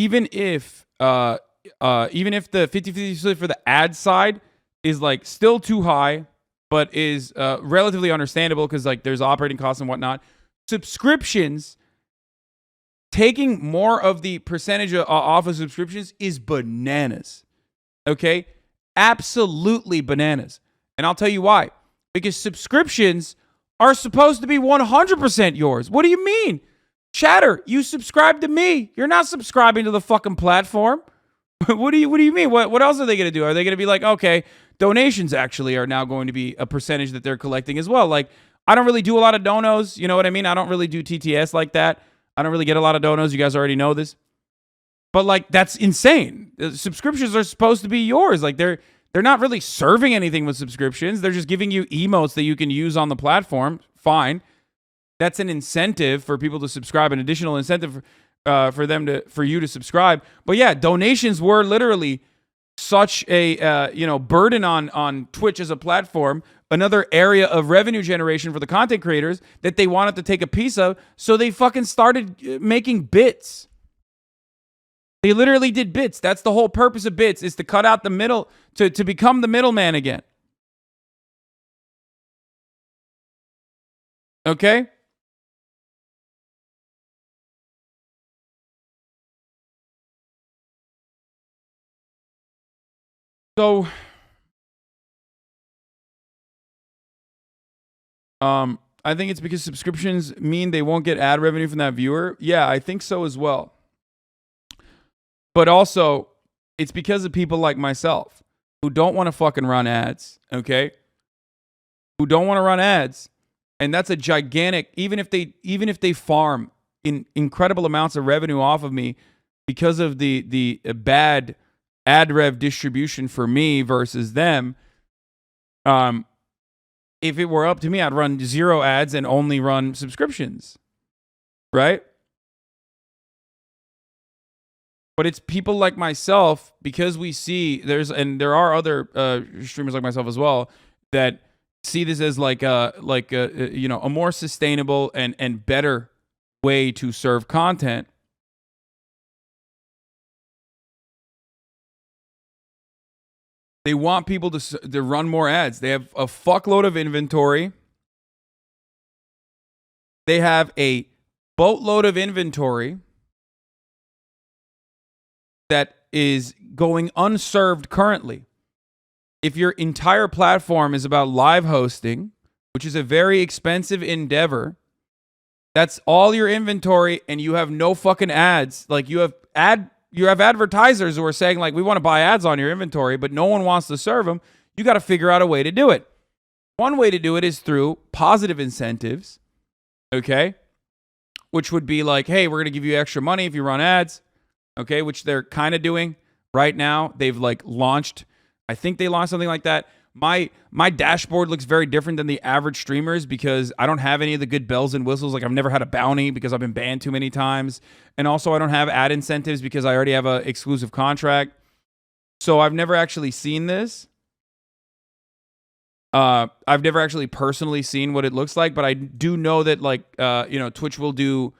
even if the 50-50 split for the ad side is like still too high, but is relatively understandable because like there's operating costs and whatnot. Subscriptions, taking more of the percentage off of subscriptions is bananas. Okay? Absolutely bananas. And I'll tell you why. Because subscriptions are supposed to be 100% yours. What do you mean? Chatter, you subscribe to me. You're not subscribing to the fucking platform. What do you mean? What else are they going to do? Are they going to be like, okay, donations actually are now going to be a percentage that they're collecting as well? Like, I don't really do a lot of donos. You know what I mean? I don't really do TTS like that. I don't really get a lot of donos. You guys already know this. But like, that's insane. Subscriptions are supposed to be yours. Like, they're not really serving anything with subscriptions. They're just giving you emotes that you can use on the platform. Fine. That's an incentive for people to subscribe, an additional incentive for you to subscribe. But yeah, donations were literally such a burden on Twitch as a platform, another area of revenue generation for the content creators that they wanted to take a piece of. So they fucking started making bits. They literally did bits. That's the whole purpose of bits, is to cut out the middle, to become the middleman again. Okay? So, I think it's because subscriptions mean they won't get ad revenue from that viewer. Yeah, I think so as well. But also, it's because of people like myself who don't want to fucking run ads, okay? Who don't want to run ads. And that's a gigantic, even if they farm in incredible amounts of revenue off of me because of the bad ad rev distribution for me versus them, if it were up to me, I'd run 0 ads and only run subscriptions, right? But it's people like myself, because we see there are other streamers like myself as well that see this as like a more sustainable and better way to serve content. They want people to run more ads. They have a fuckload of inventory. They have a boatload of inventory that is going unserved currently. If your entire platform is about live hosting, which is a very expensive endeavor, that's all your inventory, and you have no fucking ads. Like, you have advertisers who are saying, like, we want to buy ads on your inventory, but no one wants to serve them. You got to figure out a way to do it. One way to do it is through positive incentives, okay? Which would be like, hey, we're going to give you extra money if you run ads, okay? Which they're kind of doing right now. They've like launched, I think they launched something like that. My dashboard looks very different than the average streamers because I don't have any of the good bells and whistles. Like, I've never had a bounty because I've been banned too many times. And also, I don't have ad incentives because I already have an exclusive contract. So I've never actually seen this. I've never actually personally seen what it looks like, but I do know that Twitch will do.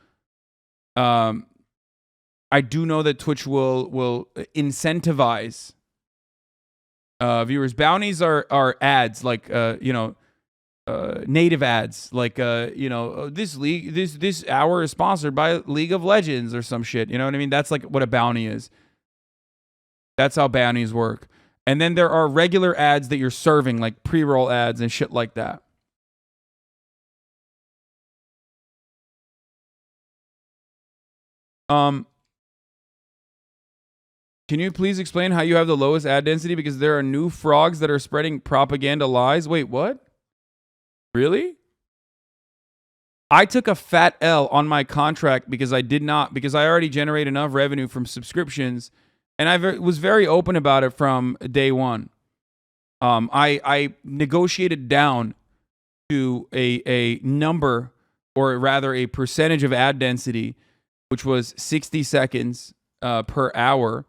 I do know that Twitch will incentivize viewers. Bounties are ads, like native ads, like this hour is sponsored by League of Legends or some shit. You know what I mean? That's like what a bounty is. That's how bounties work. And then there are regular ads that you're serving, like pre-roll ads and shit like that. Can you please explain how you have the lowest ad density? Because there are new frogs that are spreading propaganda lies. Wait, what? Really? I took a fat L on my contract because I already generate enough revenue from subscriptions, and I was very open about it from day one. I negotiated down to a number, or rather a percentage of ad density, which was 60 seconds per hour.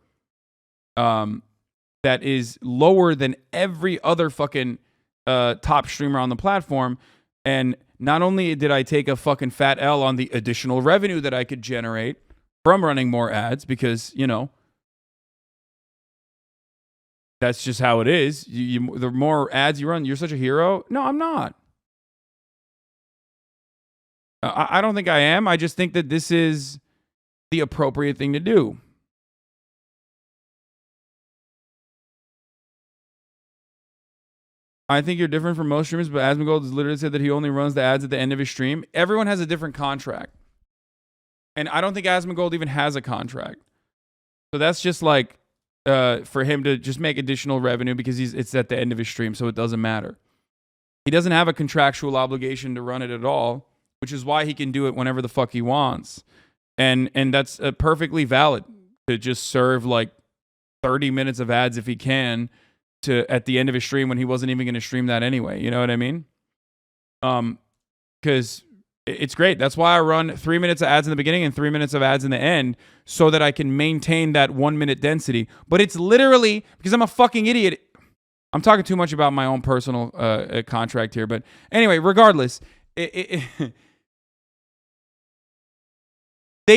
That is lower than every other fucking top streamer on the platform. And not only did I take a fucking fat L on the additional revenue that I could generate from running more ads because, you know, that's just how it is. The more ads you run, you're such a hero. No, I'm not. I don't think I am. I just think that this is the appropriate thing to do. I think you're different from most streamers, but Asmongold has literally said that he only runs the ads at the end of his stream. Everyone has a different contract. And I don't think Asmongold even has a contract. So that's just like for him to just make additional revenue because it's at the end of his stream, so it doesn't matter. He doesn't have a contractual obligation to run it at all, which is why he can do it whenever the fuck he wants. And that's perfectly valid to just serve like 30 minutes of ads if he can at the end of his stream when he wasn't even going to stream that anyway. You know what I mean? Because it's great. That's why I run 3 minutes of ads in the beginning and 3 minutes of ads in the end so that I can maintain that 1 minute density. But it's literally because I'm a fucking idiot. I'm talking too much about my own personal contract here. But anyway, regardless, they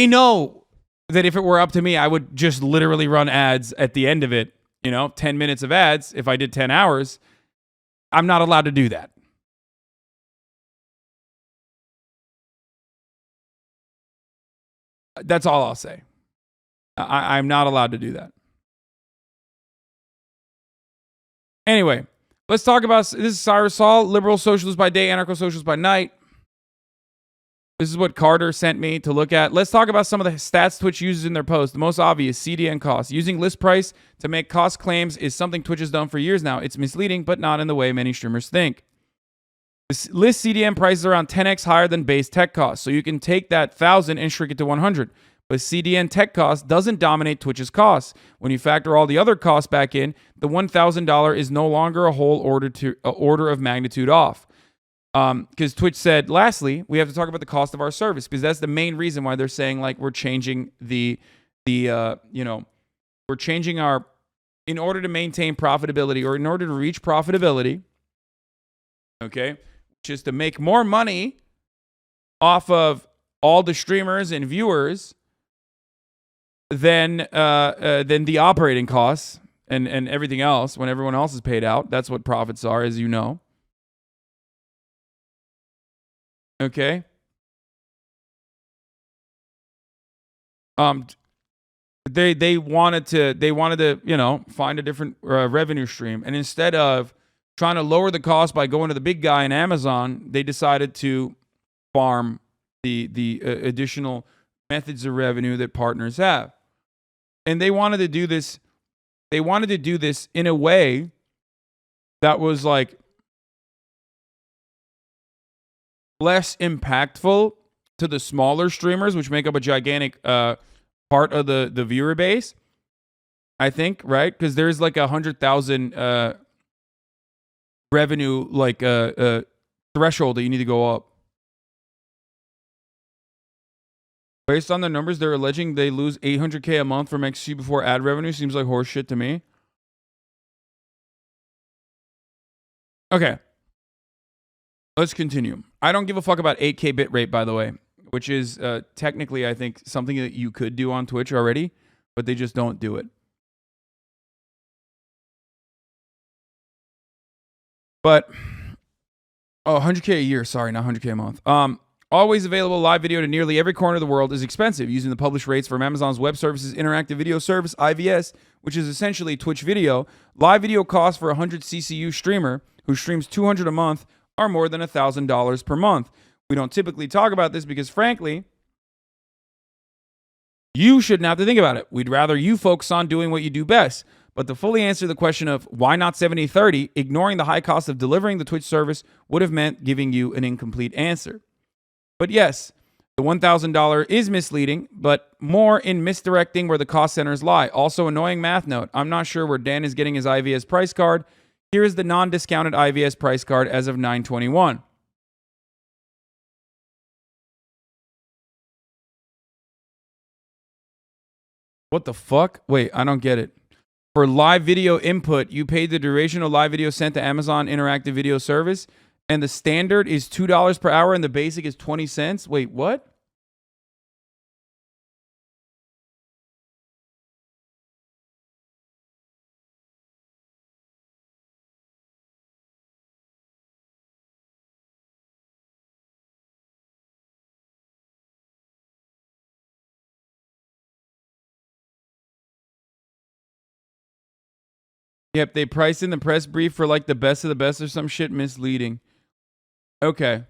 know that if it were up to me, I would just literally run ads at the end of it. 10 minutes of ads. If I did 10 hours, I'm not allowed to do that. That's all I'll say. I'm not allowed to do that. Anyway, let's talk about this. Is Cyrus Saul, liberal socialist by day, anarcho-socialist by night. This is what Carter sent me to look at. Let's talk about some of the stats Twitch uses in their post. The most obvious, CDN cost. Using list price to make cost claims is something Twitch has done for years now. It's misleading, but not in the way many streamers think. The list CDN price is around 10x higher than base tech cost, so you can take that 1,000 and shrink it to 100. But CDN tech cost doesn't dominate Twitch's costs. When you factor all the other costs back in, the $1,000 is no longer a whole order of magnitude off. Because Twitch said, lastly, we have to talk about the cost of our service because that's the main reason why they're saying like we're changing we're changing our, in order to maintain profitability or in order to reach profitability, okay, just to make more money off of all the streamers and viewers than the operating costs and everything else when everyone else is paid out. That's what profits are, as you know. Okay. They wanted to find a different revenue stream, and instead of trying to lower the cost by going to the big guy in Amazon, they decided to farm the additional methods of revenue that partners have, and they wanted to do this. They wanted to do this in a way that was like less impactful to the smaller streamers, which make up a gigantic part of the viewer base, I think, right? Because there's like 100,000 revenue threshold that you need to go up. Based on the numbers, they're alleging they lose $800K a month from XG before ad revenue. Seems like horse shit to me. Okay. Let's continue. I don't give a fuck about 8K bitrate, by the way, which is technically, I think, something that you could do on Twitch already, but they just don't do it. But, 100K a year. Sorry, not 100K a month. Always available live video to nearly every corner of the world is expensive. Using the published rates from Amazon's Web Services Interactive Video Service, IVS, which is essentially Twitch video, live video costs for a 100 CCU streamer who streams 200 a month are more than $1,000 per month. We don't typically talk about this because, frankly, you shouldn't have to think about it. We'd rather you focus on doing what you do best. But to fully answer the question of why not 70-30, ignoring the high cost of delivering the Twitch service would have meant giving you an incomplete answer. But yes, the $1,000 is misleading, but more in misdirecting where the cost centers lie. Also, annoying math note. I'm not sure where Dan is getting his IVS price card. Here is the non-discounted IVS price card as of 9/21. What the fuck? Wait, I don't get it. For live video input, you pay the duration of live video sent to Amazon Interactive Video Service, and the standard is $2 per hour, and the basic is 20 cents. Wait, what? Yep, they priced in the press brief for like the best of the best or some shit, misleading. Okay.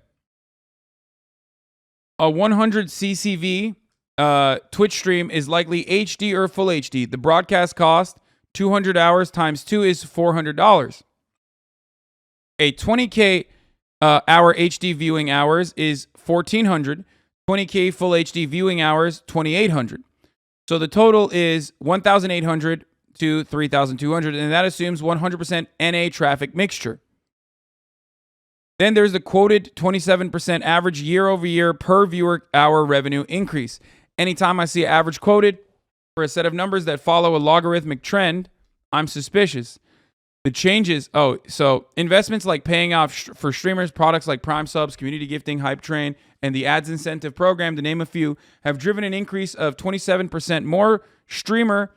A 100 CCV Twitch stream is likely HD or full HD. The broadcast cost, 200 hours times 2 is $400. A 20K hour HD viewing hours is 1,400. 20K full HD viewing hours, 2,800. So the total is 1,800 to 3,200, and that assumes 100% NA traffic mixture. Then there's the quoted 27% average year-over-year per viewer hour revenue increase. Anytime I see average quoted for a set of numbers that follow a logarithmic trend, I'm suspicious. The changes, so investments like paying off for streamers, products like Prime Subs, Community Gifting, Hype Train, and the Ads Incentive Program, to name a few, have driven an increase of 27% more streamer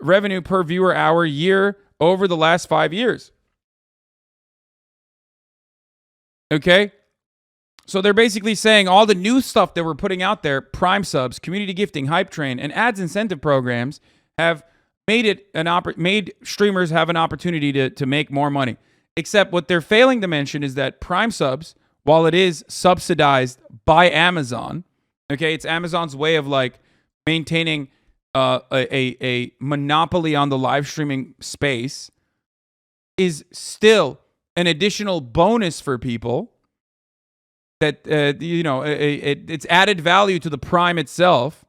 revenue per viewer hour year over the last 5 years. Okay? So they're basically saying all the new stuff that we're putting out there, Prime Subs, Community Gifting, Hype Train, and Ads Incentive Programs, have made streamers have an opportunity to make more money. Except what they're failing to mention is that Prime Subs, while it is subsidized by Amazon, okay, it's Amazon's way of like maintaining a monopoly on the live streaming space, is still an additional bonus for people that it's added value to the Prime itself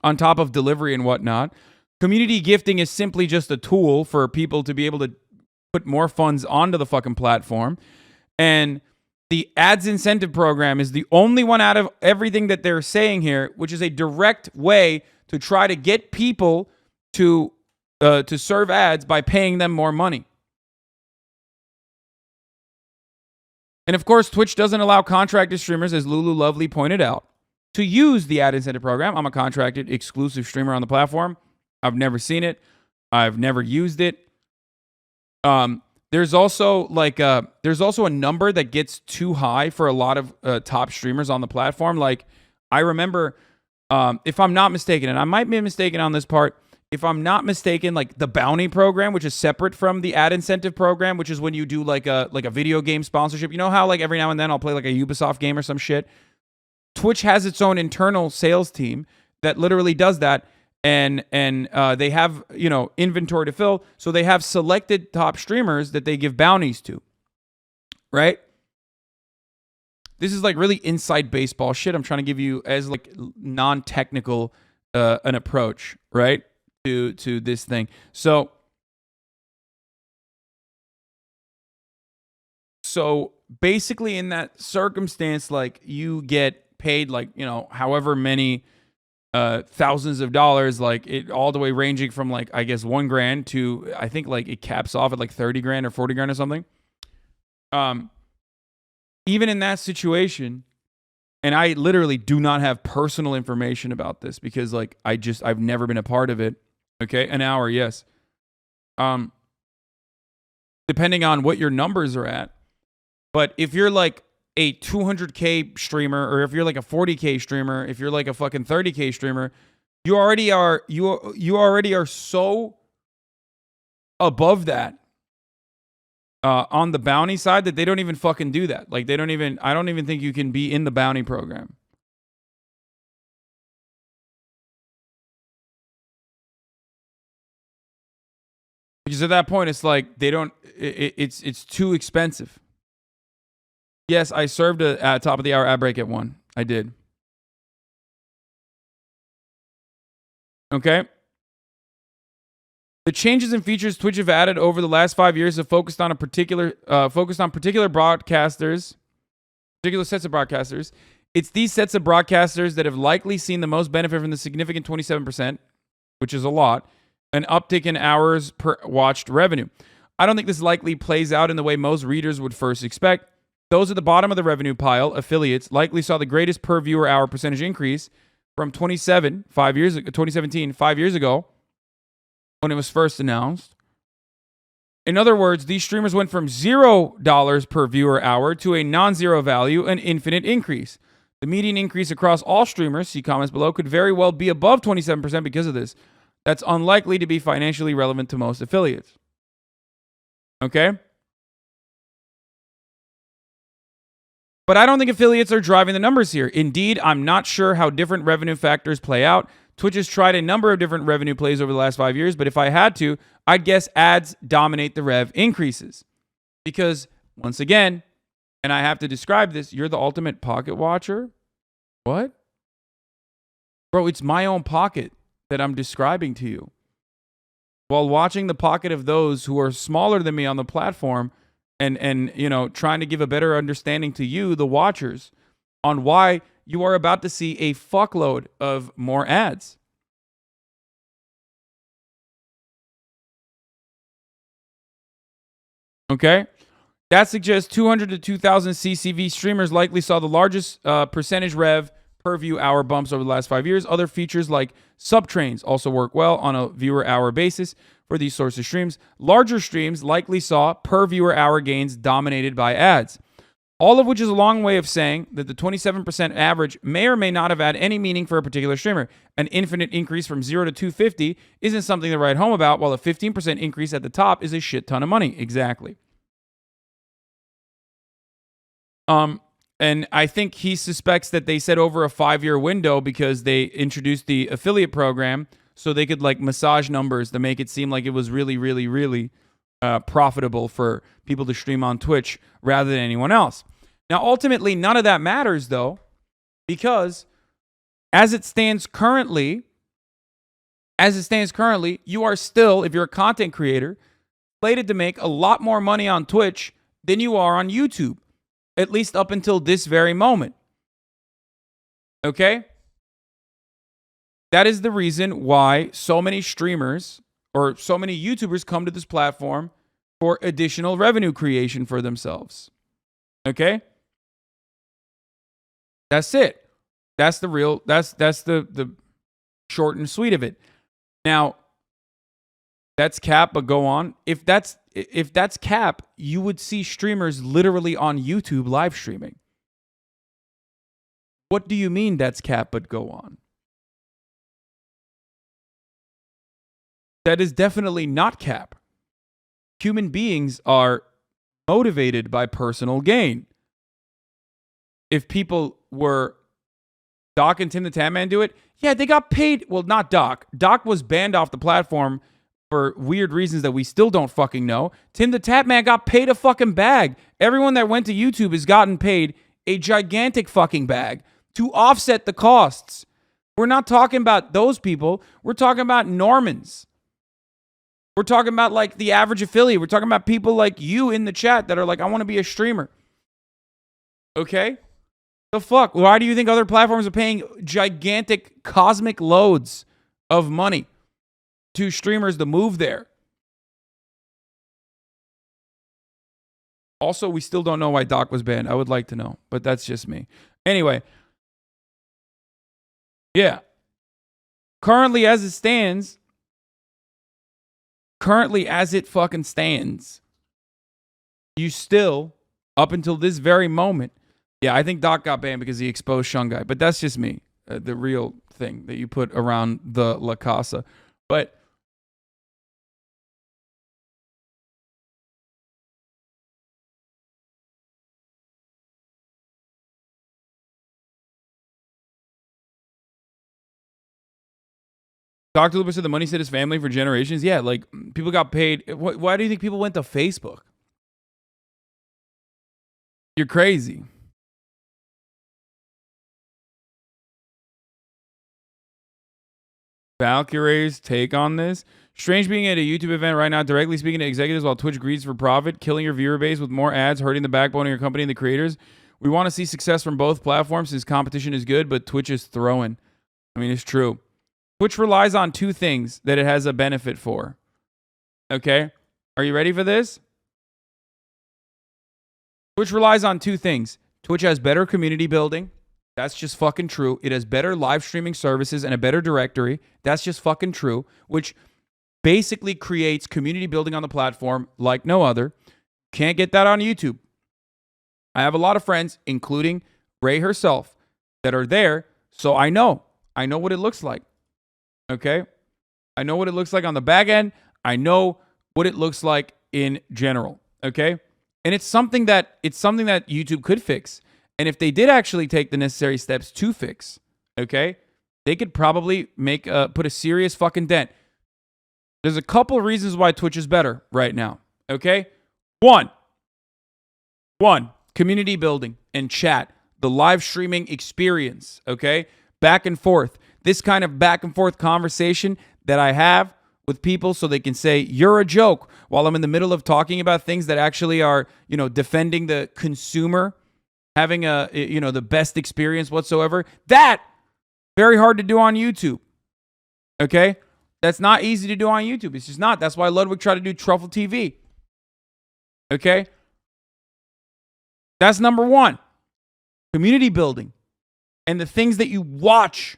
on top of delivery and whatnot. Community gifting is simply just a tool for people to be able to put more funds onto the fucking platform. And the ads incentive program is the only one out of everything that they're saying here, which is a direct way to try to get people to serve ads by paying them more money. And of course, Twitch doesn't allow contracted streamers, as Lulu Lovely pointed out, to use the ad incentive program. I'm a contracted exclusive streamer on the platform. I've never seen it. I've never used it. There's also a number that gets too high for a lot of top streamers on the platform. Like, I remember, if I'm not mistaken, and I might be mistaken on this part, if I'm not mistaken, like the bounty program, which is separate from the ad incentive program, which is when you do like a video game sponsorship. You know how like every now and then I'll play like a Ubisoft game or some shit? Twitch has its own internal sales team that literally does that. And they have, inventory to fill. So they have selected top streamers that they give bounties to, right? This is like really inside baseball shit. I'm trying to give you as like non-technical an approach, right, to this thing. So basically in that circumstance, like you get paid like, however many thousands of dollars, like it all the way ranging from like, I guess $1,000 to, I think like it caps off at like 30 grand or 40 grand or something. Even in that situation, and I literally do not have personal information about this because like, I've never been a part of it. Okay. An hour. Yes. Depending on what your numbers are at, but if you're like a 200K streamer, or if you're like a 40K streamer, if you're like a fucking 30K streamer, you already are so above that on the bounty side that they don't even fucking do that. Like I don't even think you can be in the bounty program. Because at that point it's like it's too expensive. Yes, I served a top of the hour ad break at 1. I did. Okay. The changes and features Twitch have added over the last 5 years have focused on particular broadcasters, particular sets of broadcasters. It's these sets of broadcasters that have likely seen the most benefit from the significant 27%, which is a lot, an uptick in hours per watched revenue. I don't think this likely plays out in the way most readers would first expect. Those at the bottom of the revenue pile, affiliates, likely saw the greatest per viewer hour percentage increase from 2017, 5 years ago, when it was first announced. In other words, these streamers went from $0 per viewer hour to a non-zero value, an infinite increase. The median increase across all streamers, see comments below, could very well be above 27% because of this. that's unlikely to be financially relevant to most affiliates. Okay? But I don't think affiliates are driving the numbers here. Indeed, I'm not sure how different revenue factors play out. Twitch has tried a number of different revenue plays over the last 5 years, but if I had to, I'd guess ads dominate the rev increases. Because, once again, and I have to describe this, you're the ultimate pocket watcher? What? Bro, it's my own pocket that I'm describing to you. While watching the pocket of those who are smaller than me on the platform and you know, trying to give a better understanding to you, the watchers, on why you are about to see a fuckload of more ads. Okay? That suggests 200 to 2,000 CCV streamers likely saw the largest percentage rev per view hour bumps over the last 5 years. Other features like subtrains also work well on a viewer hour basis for these sorts of streams. Larger streams likely saw per viewer hour gains dominated by ads. All of which is a long way of saying that the 27% average may or may not have had any meaning for a particular streamer. An infinite increase from 0 to 250 isn't something to write home about, while a 15% increase at the top is a shit ton of money. Exactly. And I think he suspects that they said over a 5-year window because they introduced the affiliate program so they could like massage numbers to make it seem like it was really, really, really profitable for people to stream on Twitch rather than anyone else. Now, ultimately, none of that matters though, because as it stands currently, you are still, if you're a content creator, slated to make a lot more money on Twitch than you are on YouTube. At least up until this very moment. Okay? That is the reason why so many streamers or so many YouTubers come to this platform for additional revenue creation for themselves. Okay? That's it. That's the real, that's the short and sweet of it. Now, that's cap, but go on. If that's cap, you would see streamers literally on YouTube live streaming. What do you mean that's cap, but go on? That is definitely not cap. Human beings are motivated by personal gain. If people were Doc and Tim the Tatman do it, yeah, they got paid. Well, not Doc. Doc was banned off the platform for weird reasons that we still don't fucking know. Tim the Tatman got paid a fucking bag. Everyone that went to YouTube has gotten paid a gigantic fucking bag to offset the costs. We're not talking about those people. We're talking about Normans. We're talking about like the average affiliate. We're talking about people like you in the chat that are like, I want to be a streamer. Okay? The fuck? Why do you think other platforms are paying gigantic cosmic loads of money to streamers to move there? Also, we still don't know why Doc was banned. I would like to know, but that's just me. Anyway. Yeah. Currently as it fucking stands, you still, up until this very moment, yeah, I think Doc got banned because he exposed Shungai, but that's just me. The real thing that you put around the La Casa. But Dr. Lupus said the money stayed his family for generations. Yeah, like people got paid. Why do you think people went to Facebook? You're crazy. Valkyrie's take on this. Strange being at a YouTube event right now, directly speaking to executives while Twitch greeds for profit, killing your viewer base with more ads, hurting the backbone of your company and the creators. We want to see success from both platforms since competition is good, but Twitch is throwing. I mean, it's true. Twitch relies on two things that it has a benefit for. Okay? Are you ready for this? Twitch relies on two things. Twitch has better community building. That's just fucking true. It has better live streaming services and a better directory. That's just fucking true, which basically creates community building on the platform like no other. Can't get that on YouTube. I have a lot of friends, including Ray herself, that are there, so I know what it looks like. Okay? I know what it looks like on the back end. I know what it looks like in general. Okay. And it's something that YouTube could fix. And if they did actually take the necessary steps to fix, okay, they could probably put a serious fucking dent. There's a couple of reasons why Twitch is better right now. Okay. One, community building and chat, the live streaming experience. Okay. Back and forth. This kind of back and forth conversation that I have with people so they can say, you're a joke, while I'm in the middle of talking about things that actually are, defending the consumer, having the best experience whatsoever. That, very hard to do on YouTube. Okay? That's not easy to do on YouTube. It's just not. That's why Ludwig tried to do Truffle TV. Okay? That's number one. Community building. And the things that you watch,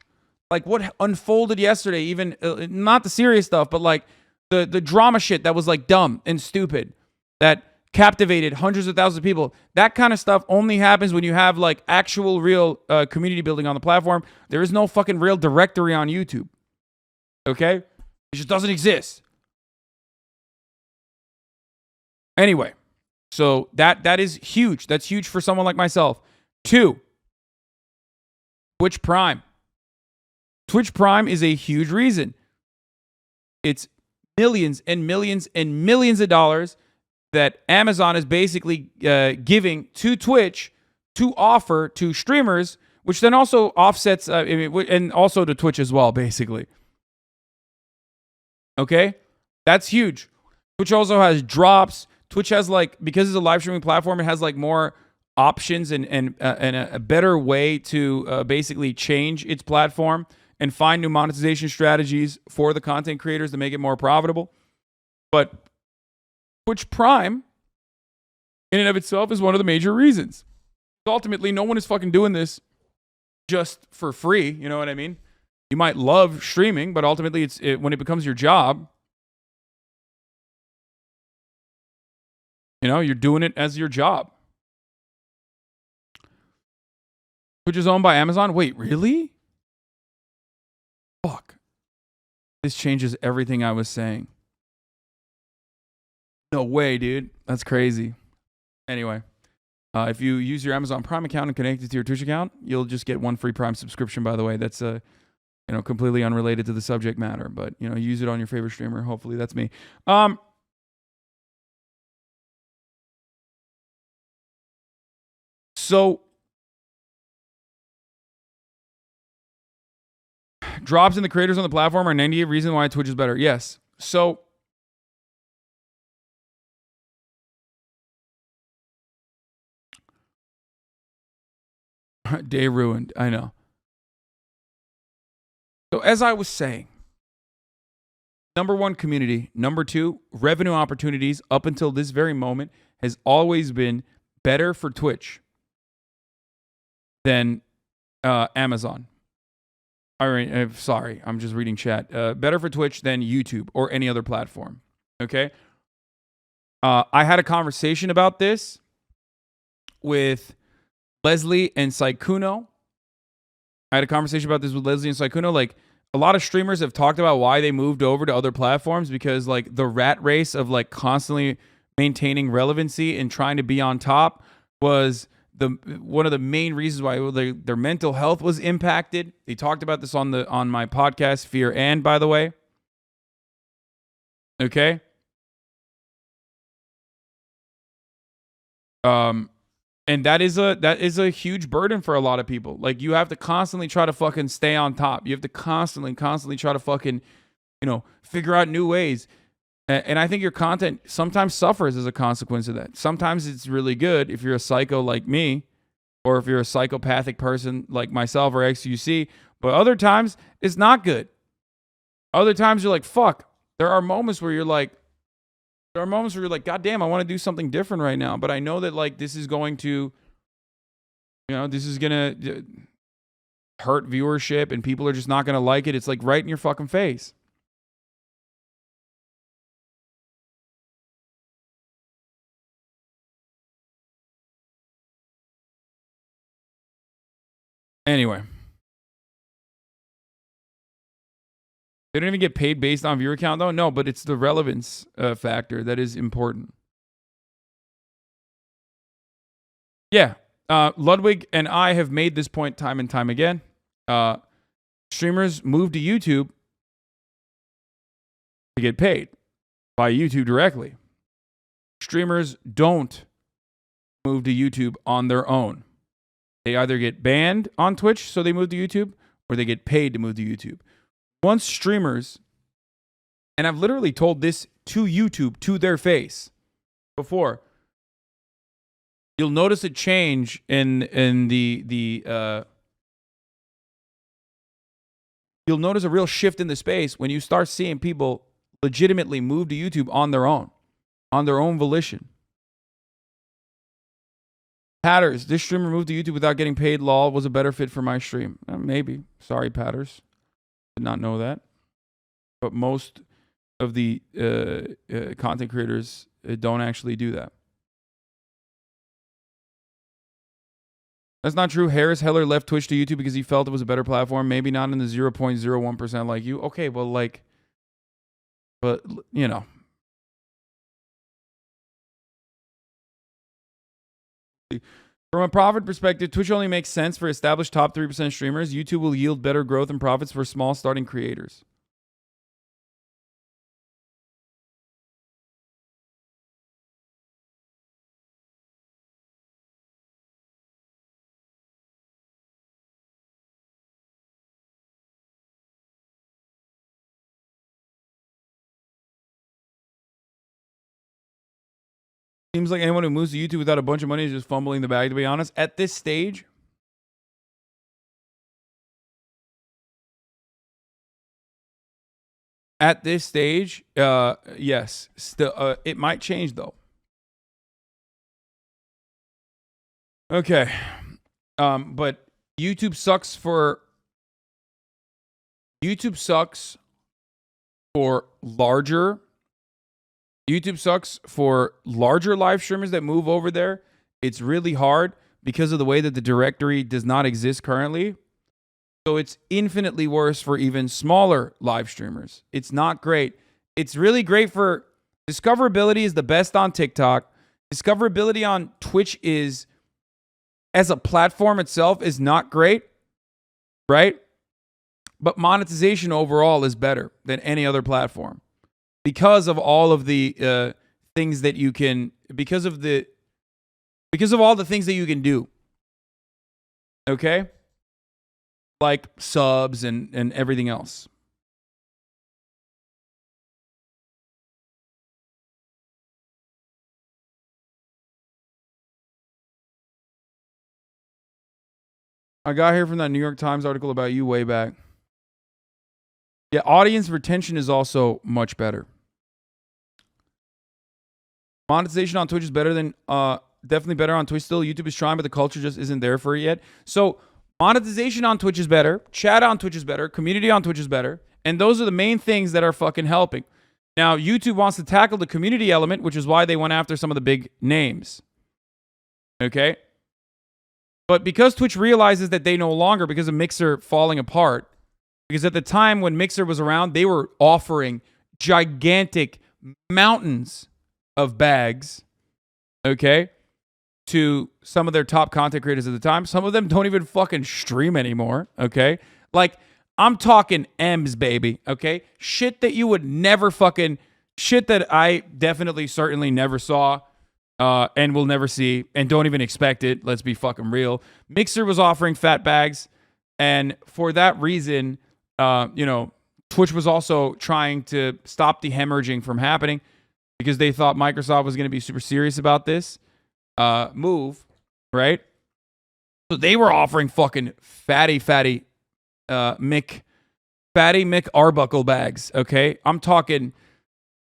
like what unfolded yesterday, even not the serious stuff, but like the drama shit that was like dumb and stupid, that captivated hundreds of thousands of people. That kind of stuff only happens when you have like actual real community building on the platform. There is no fucking real directory on YouTube. Okay? It just doesn't exist. Anyway, so that is huge. That's huge for someone like myself. 2, Twitch Prime. Twitch Prime is a huge reason. It's millions and millions and millions of dollars that Amazon is basically giving to Twitch to offer to streamers, which then also offsets, and also to Twitch as well, basically. Okay? That's huge. Twitch also has drops. Twitch has because it's a live streaming platform, it has more options and a better way to basically change its platform and find new monetization strategies for the content creators to make it more profitable. But Twitch Prime, in and of itself, is one of the major reasons. Ultimately, no one is fucking doing this just for free. You know what I mean? You might love streaming, but ultimately, when it becomes your job, you're doing it as your job. Twitch is owned by Amazon? Wait, really? Fuck. This changes everything I was saying. No way, dude. That's crazy. Anyway, if you use your Amazon Prime account and connect it to your Twitch account, you'll just get one free Prime subscription, by the way. That's completely unrelated to the subject matter, but use it on your favorite streamer. Hopefully that's me. So drops in the creators on the platform are 98 reasons why Twitch is better. Yes. So day ruined. I know. So as I was saying, number 1, community. Number 2, revenue opportunities up until this very moment has always been better for Twitch than Amazon. Sorry, I'm just reading chat. Better for Twitch than YouTube or any other platform. Okay? I had a conversation about this with Leslie and Saikuno. I had a conversation about this with Leslie and Saikuno. A lot of streamers have talked about why they moved over to other platforms because the rat race of constantly maintaining relevancy and trying to be on top was one of the main reasons why their mental health was impacted. They talked about this on my podcast, Fear and, by the way. Okay. And that is a huge burden for a lot of people. You have to constantly try to fucking stay on top. You have to constantly try to fucking, figure out new ways. And I think your content sometimes suffers as a consequence of that. Sometimes it's really good if you're a psycho like me, or if you're a psychopathic person like myself or XUC. But other times, it's not good. Other times, you're like, fuck. There are moments where you're like, God damn, I want to do something different right now. But I know that, this is going to, this is going to hurt viewership and people are just not going to like it. It's right in your fucking face. Anyway, They don't even get paid based on viewer count, though. No, but it's the relevance factor that is important. Yeah, Ludwig and I have made this point time and time again. Streamers move to YouTube to get paid by YouTube directly. Streamers don't move to YouTube on their own. They either get banned on Twitch, so they move to YouTube, or they get paid to move to YouTube. Once streamers, and I've literally told this to YouTube, to their face, before, you'll notice a change in the you'll notice a real shift in the space when you start seeing people legitimately move to YouTube on their own volition. Patters, this streamer moved to YouTube without getting paid. Lol, was a better fit for my stream. Maybe. Sorry, Patters. Did not know that. But most of the content creators don't actually do that. That's not true. Harris Heller left Twitch to YouTube because he felt it was a better platform. Maybe not in the 0.01% like you. Okay, well, like, but, you know. From a profit perspective, Twitch only makes sense for established top 3% streamers. YouTube will yield better growth and profits for small starting creators. Seems like anyone who moves to YouTube without a bunch of money is just fumbling the bag, to be honest. At this stage, yes. Still, it might change, though. Okay. But YouTube sucks for larger. YouTube sucks for larger live streamers that move over there. It's really hard because of the way that the directory does not exist currently. So it's infinitely worse for even smaller live streamers. It's not great. It's really great for discoverability is the best on TikTok. Discoverability on Twitch is, as a platform itself, is not great, right? But monetization overall is better than any other platform. Because of all of the things that you can, because of all the things that you can do. Okay? Like subs and everything else. I got here from that New York Times article about you way back. Yeah, audience retention is also much better. Monetization on Twitch is better than, definitely better on Twitch still. YouTube is trying, but the culture just isn't there for it yet. So monetization on Twitch is better. Chat on Twitch is better. Community on Twitch is better. And those are the main things that are fucking helping. Now, YouTube wants to tackle the community element, which is why they went after some of the big names. Okay? But because Twitch realizes that they no longer, because of Mixer falling apart, because at the time when Mixer was around, they were offering gigantic mountains of bags, okay, to some of their top content creators at the time. Some of them don't even fucking stream anymore, okay? Like, I'm talking M's, baby, okay? Shit that you would never fucking, shit that I definitely, certainly never saw and will never see and don't even expect it. Let's be fucking real. Mixer was offering fat bags, and for that reason, Twitch was also trying to stop the hemorrhaging from happening, because they thought Microsoft was going to be super serious about this move, right? So they were offering fucking fatty Mick Arbuckle bags, okay? I'm talking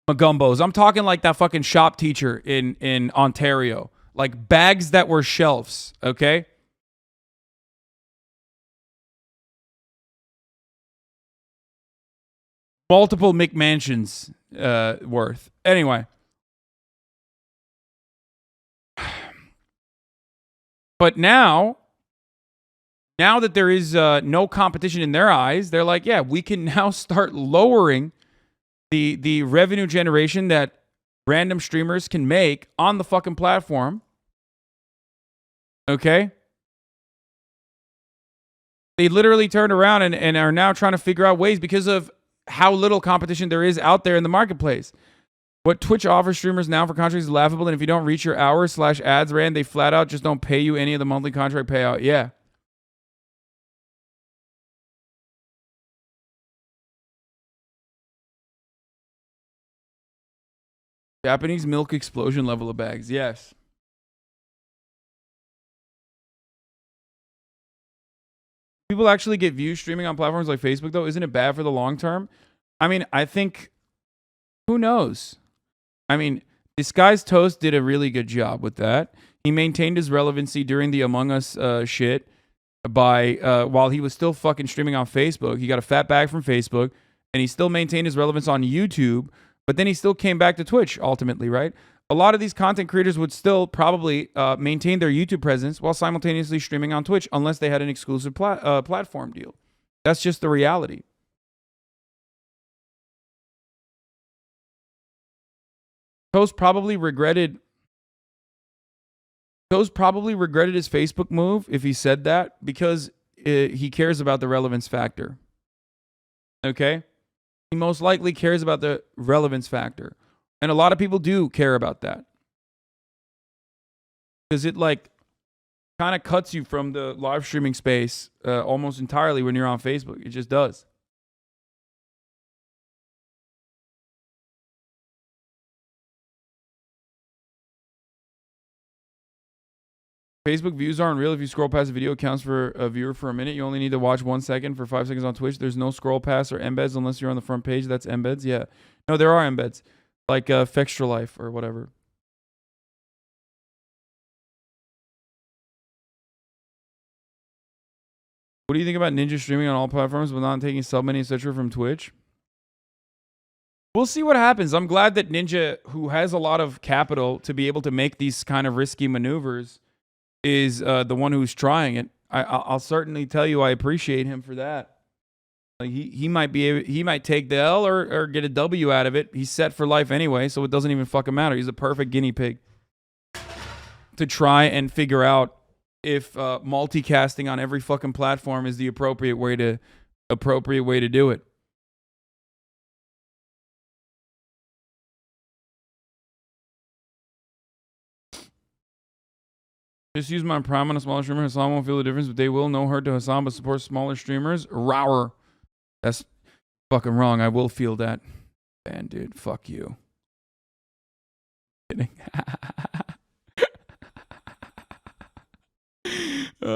Magumbos. I'm talking like that fucking shop teacher in Ontario. Like bags that were shelves, okay? Multiple McMansions worth. Anyway. But now, Now that there is no competition in their eyes, they're like, yeah, we can now start lowering the revenue generation that random streamers can make on the fucking platform. Okay? They literally turned around and are now trying to figure out ways because of how little competition there is out there in the marketplace. What Twitch offers streamers now for contracts is laughable, and if you don't reach your hours/ads ran, they flat out just don't pay you any of the monthly contract payout. Yeah. Japanese milk explosion level of bags. Yes. People actually get views streaming on platforms like Facebook, though. Isn't it bad for the long term? I mean, I think, who knows? I mean, this guy's Toast did a really good job with that. He maintained his relevancy during the Among Us shit by while he was still fucking streaming on Facebook. He got a fat bag from Facebook, and he still maintained his relevance on YouTube, but then he still came back to Twitch ultimately, right? A lot of these content creators would still probably maintain their YouTube presence while simultaneously streaming on Twitch unless they had an exclusive platform deal. That's just the reality. Toast probably regretted his Facebook move if he said that because he cares about the relevance factor. Okay? He most likely cares about the relevance factor. And a lot of people do care about that. Because it like kind of cuts you from the live streaming space almost entirely when you're on Facebook. It just does. Facebook views aren't real. If you scroll past a video, it counts for a viewer for a minute. You only need to watch 1 second for 5 seconds on Twitch. There's no scroll past or embeds unless you're on the front page. That's embeds. Yeah. No, there are embeds. Like Fextra Life or whatever. What do you think about Ninja streaming on all platforms but not taking sub money, etc. from Twitch? We'll see what happens. I'm glad that Ninja, who has a lot of capital to be able to make these kind of risky maneuvers, is the one who's trying it. I'll certainly tell you I appreciate him for that. Like he might take the L or get a W out of it. He's set for life anyway, so it doesn't even fucking matter. He's a perfect guinea pig to try and figure out if multicasting on every fucking platform is the appropriate way to do it. Just use my Prime on a smaller streamer. Hasan won't feel the difference, but they will. No hurt to Hasan, but support smaller streamers. Rower. That's fucking wrong. I will feel that. Man, dude, fuck you. Kidding. If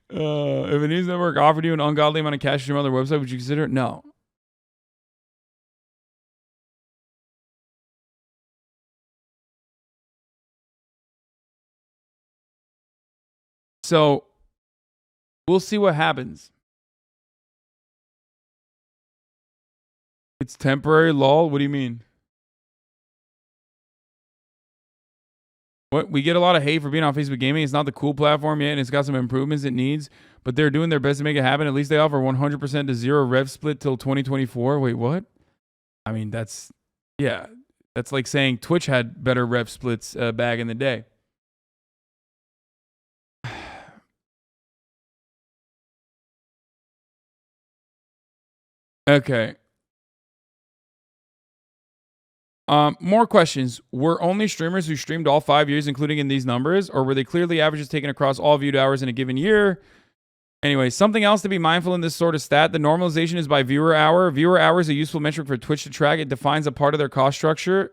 a news network offered you an ungodly amount of cash to your other website, would you consider it? No. So we'll see what happens. It's temporary, lol. What do you mean? What? We get a lot of hate for being on Facebook Gaming. It's not the cool platform yet, and it's got some improvements it needs, but they're doing their best to make it happen. At least they offer 100% to zero rev split till 2024. Wait, what? I mean, that's like saying Twitch had better rev splits back in the day. Okay. More questions. Were only streamers who streamed all 5 years including in these numbers, or were they clearly averages taken across all viewed hours in a given year? Anyway, something else to be mindful in this sort of stat, the normalization is by viewer hour. Viewer hour is a useful metric for Twitch to track. It defines a part of their cost structure.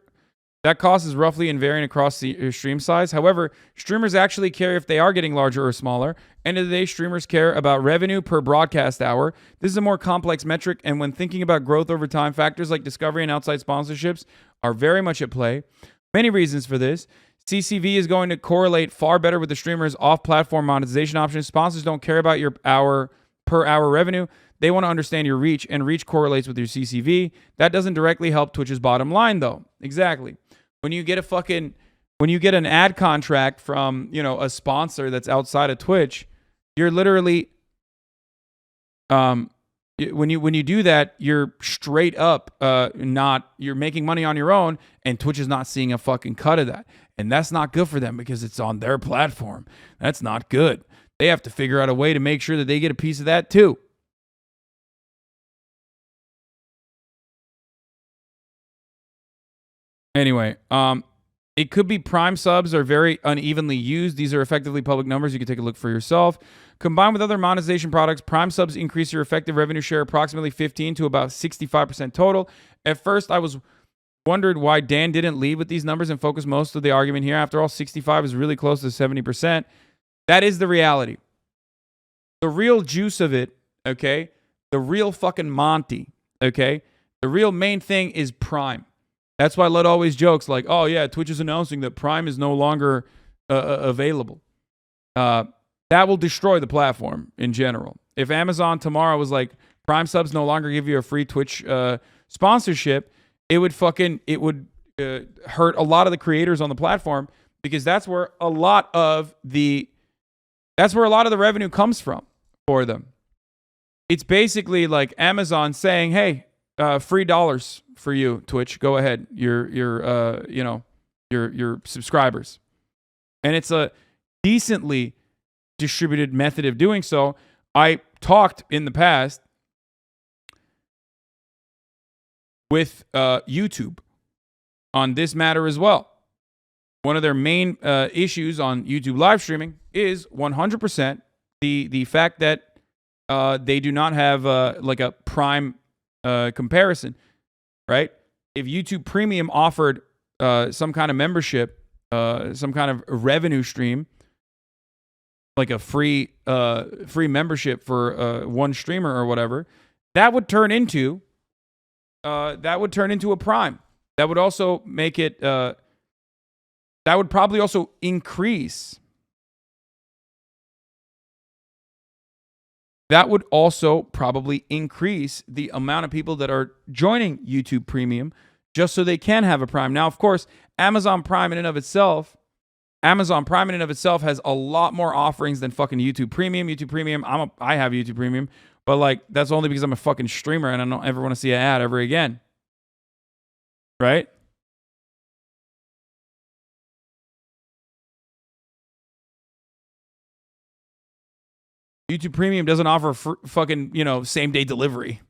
That cost is roughly invariant across the stream size. However, streamers actually care if they are getting larger or smaller. End of the day, streamers care about revenue per broadcast hour. This is a more complex metric, and when thinking about growth over time, factors like discovery and outside sponsorships are very much at play. Many reasons for this. CCV is going to correlate far better with the streamer's off-platform monetization options. Sponsors don't care about your per hour revenue. They want to understand your reach, and reach correlates with your CCV. That doesn't directly help Twitch's bottom line, though. Exactly. When you get an ad contract from, a sponsor that's outside of Twitch, you're literally, when you do that, you're straight up you're making money on your own, and Twitch is not seeing a fucking cut of that. And that's not good for them because it's on their platform. That's not good. They have to figure out a way to make sure that they get a piece of that too. Anyway, it could be Prime subs are very unevenly used. These are effectively public numbers. You can take a look for yourself. Combined with other monetization products, Prime subs increase your effective revenue share approximately 15 to about 65% total. At first, I wondered why Dan didn't lead with these numbers and focus most of the argument here. After all, 65 is really close to 70%. That is the reality. The real juice of it, okay? The real fucking Monty, okay? The real main thing is Prime. That's why Lud always jokes like, oh yeah, Twitch is announcing that Prime is no longer available. That will destroy the platform in general. If Amazon tomorrow was like, Prime subs no longer give you a free Twitch sponsorship, it would hurt a lot of the creators on the platform, because that's where a lot of the revenue comes from for them. It's basically like Amazon saying, hey, free dollars for you, Twitch. Go ahead. Your subscribers. And it's a decently distributed method of doing so. I talked in the past with YouTube on this matter as well. One of their main issues on YouTube live streaming is 100% the fact that they do not have like a Prime comparison, right? If YouTube Premium offered some kind of membership, some kind of revenue stream, like a free membership for one streamer or whatever, that would turn into a Prime. That would also make it. That would probably also increase. That would also probably increase the amount of people that are joining YouTube Premium just so they can have a Prime. Now, of course, Amazon Prime in and of itself has a lot more offerings than fucking YouTube Premium. YouTube Premium, I have YouTube Premium, but like that's only because I'm a fucking streamer and I don't ever want to see an ad ever again. Right? YouTube Premium doesn't offer fucking, same day delivery.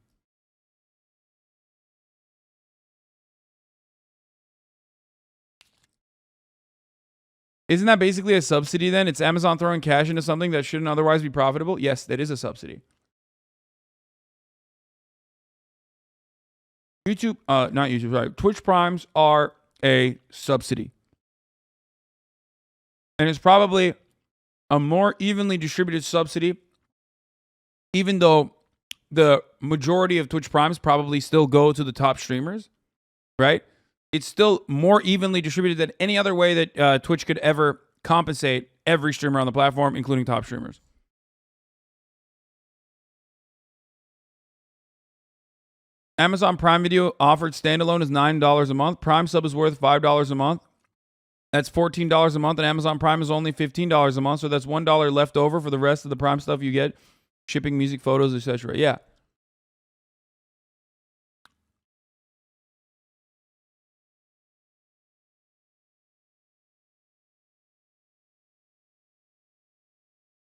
Isn't that basically a subsidy then? It's Amazon throwing cash into something that shouldn't otherwise be profitable? Yes, that is a subsidy. Twitch Primes are a subsidy. And it's probably a more evenly distributed subsidy, even though the majority of Twitch Primes probably still go to the top streamers, right? It's still more evenly distributed than any other way that Twitch could ever compensate every streamer on the platform, including top streamers. Amazon Prime Video offered standalone is $9 a month. Prime sub is worth $5 a month. That's $14 a month, and Amazon Prime is only $15 a month, so that's $1 left over for the rest of the Prime stuff you get, shipping, music, photos, etc. Yeah.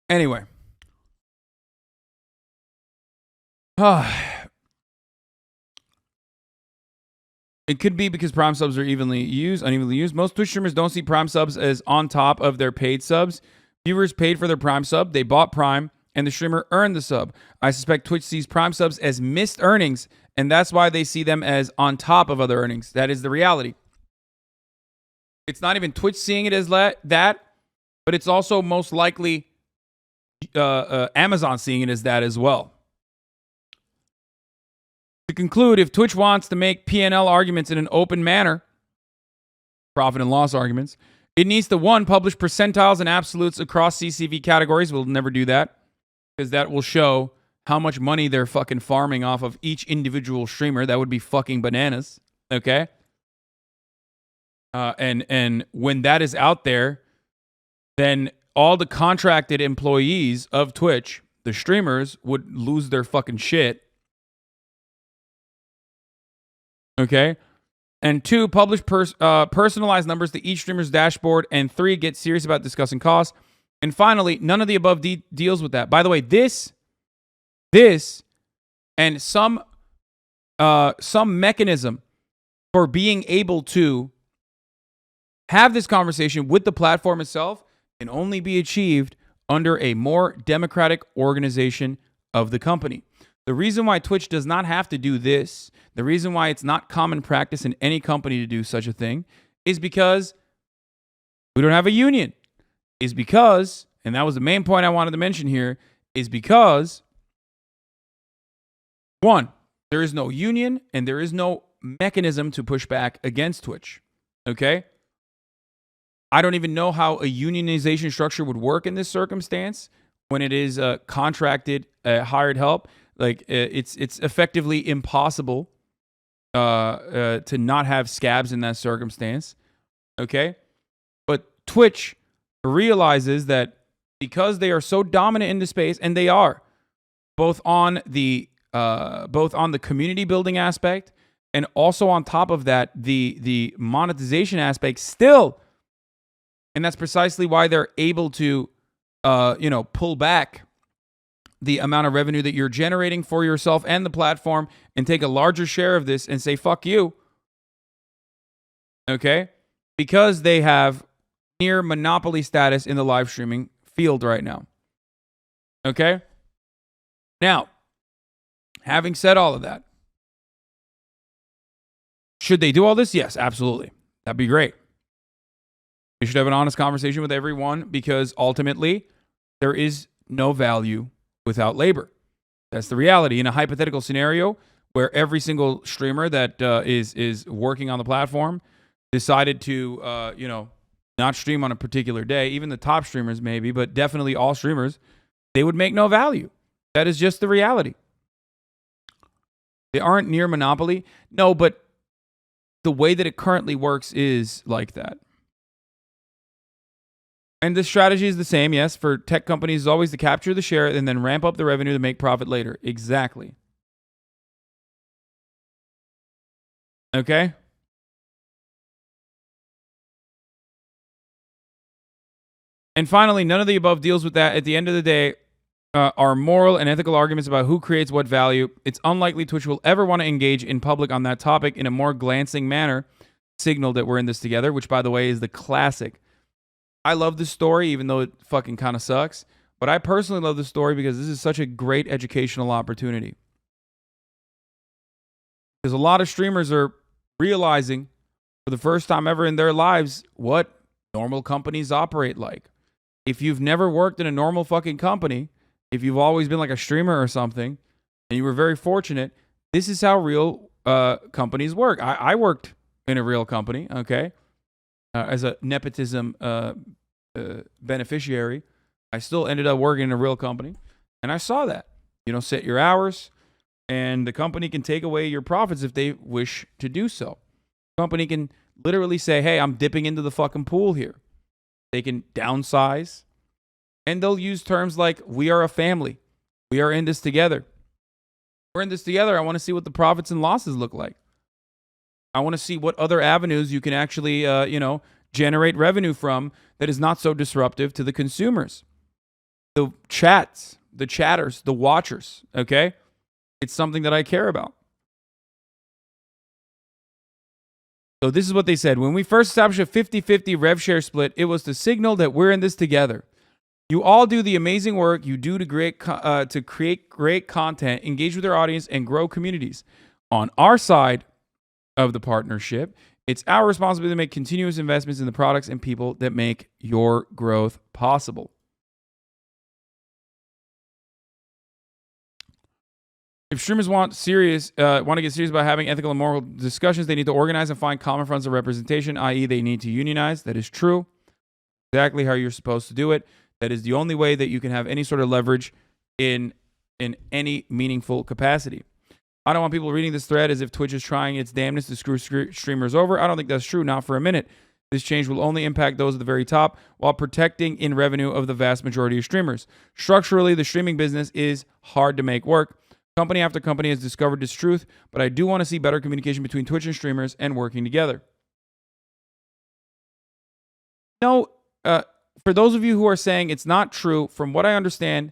Anyway. It could be because Prime subs are unevenly used. Most Twitch streamers don't see Prime subs as on top of their paid subs. Viewers paid for their Prime sub, they bought Prime, and the streamer earned the sub. I suspect Twitch sees Prime subs as missed earnings, and that's why they see them as on top of other earnings. That is the reality. It's not even Twitch seeing it as that, but it's also most likely Amazon seeing it as that as well. To conclude, if Twitch wants to make P&L arguments in an open manner, profit and loss arguments, it needs to, one, publish percentiles and absolutes across CCV categories. We'll never do that because that will show how much money they're fucking farming off of each individual streamer. That would be fucking bananas. Okay. And when that is out there, then all the contracted employees of Twitch, the streamers, would lose their fucking shit. Okay. And 2, publish personalized numbers to each streamer's dashboard. And 3, get serious about discussing costs. And finally, none of the above deals with that. By the way, this, and some mechanism for being able to have this conversation with the platform itself can only be achieved under a more democratic organization of the company. The reason why Twitch does not have to do this, the reason why it's not common practice in any company to do such a thing, is because we don't have a union. Is because, and that was the main point I wanted to mention here, is because, 1, there is no union and there is no mechanism to push back against Twitch. Okay? I don't even know how a unionization structure would work in this circumstance when it is contracted, hired help. Like, it's effectively impossible to not have scabs in that circumstance. Okay? But Twitch realizes that because they are so dominant in the space, and they are, both on the community building aspect and also on top of that, the monetization aspect still. And that's precisely why they're able to, pull back the amount of revenue that you're generating for yourself and the platform and take a larger share of this and say, fuck you. Okay? Because they have near monopoly status in the live streaming field right now. Okay? Now, having said all of that, should they do all this? Yes, absolutely. That'd be great. You should have an honest conversation with everyone because ultimately there is no value without labor. That's the reality. In a hypothetical scenario where every single streamer that is working on the platform decided to, not stream on a particular day, even the top streamers maybe, but definitely all streamers, they would make no value. That is just the reality. They aren't near monopoly. No, but the way that it currently works is like that. And the strategy is the same, yes, for tech companies is always to capture the share and then ramp up the revenue to make profit later. Exactly. Okay? And finally, none of the above deals with that. At the end of the day, are moral and ethical arguments about who creates what value. It's unlikely Twitch will ever want to engage in public on that topic in a more glancing manner. Signal that we're in this together, which, by the way, is the classic. I love this story, even though it fucking kind of sucks. But I personally love this story because this is such a great educational opportunity. Because a lot of streamers are realizing for the first time ever in their lives what normal companies operate like. If you've never worked in a normal fucking company, if you've always been like a streamer or something, and you were very fortunate, this is how real companies work. I worked in a real company, okay? As a nepotism beneficiary, I still ended up working in a real company. And I saw that. You know, set your hours, and the company can take away your profits if they wish to do so. The company can literally say, hey, I'm dipping into the fucking pool here. They can downsize. And they'll use terms like, we are a family. We are in this together. We're in this together. I want to see what the profits and losses look like. I want to see what other avenues you can actually, generate revenue from that is not so disruptive to the consumers. The chats, the chatters, the watchers, okay? It's something that I care about. So this is what they said. When we first established a 50-50 rev share split, it was to signal that we're in this together. You all do the amazing work you do to create great content, engage with your audience, and grow communities. On our side of the partnership, it's our responsibility to make continuous investments in the products and people that make your growth possible. If streamers want to get serious about having ethical and moral discussions, they need to organize and find common fronts of representation, i.e. they need to unionize. That is true. Exactly how you're supposed to do it. That is the only way that you can have any sort of leverage in in any meaningful capacity. I don't want people reading this thread as if Twitch is trying its damnedest to screw streamers over. I don't think that's true, not for a minute. This change will only impact those at the very top while protecting in revenue of the vast majority of streamers. Structurally, the streaming business is hard to make work. Company after company has discovered this truth, but I do want to see better communication between Twitch and streamers and working together. No, for those of you who are saying it's not true, from what I understand,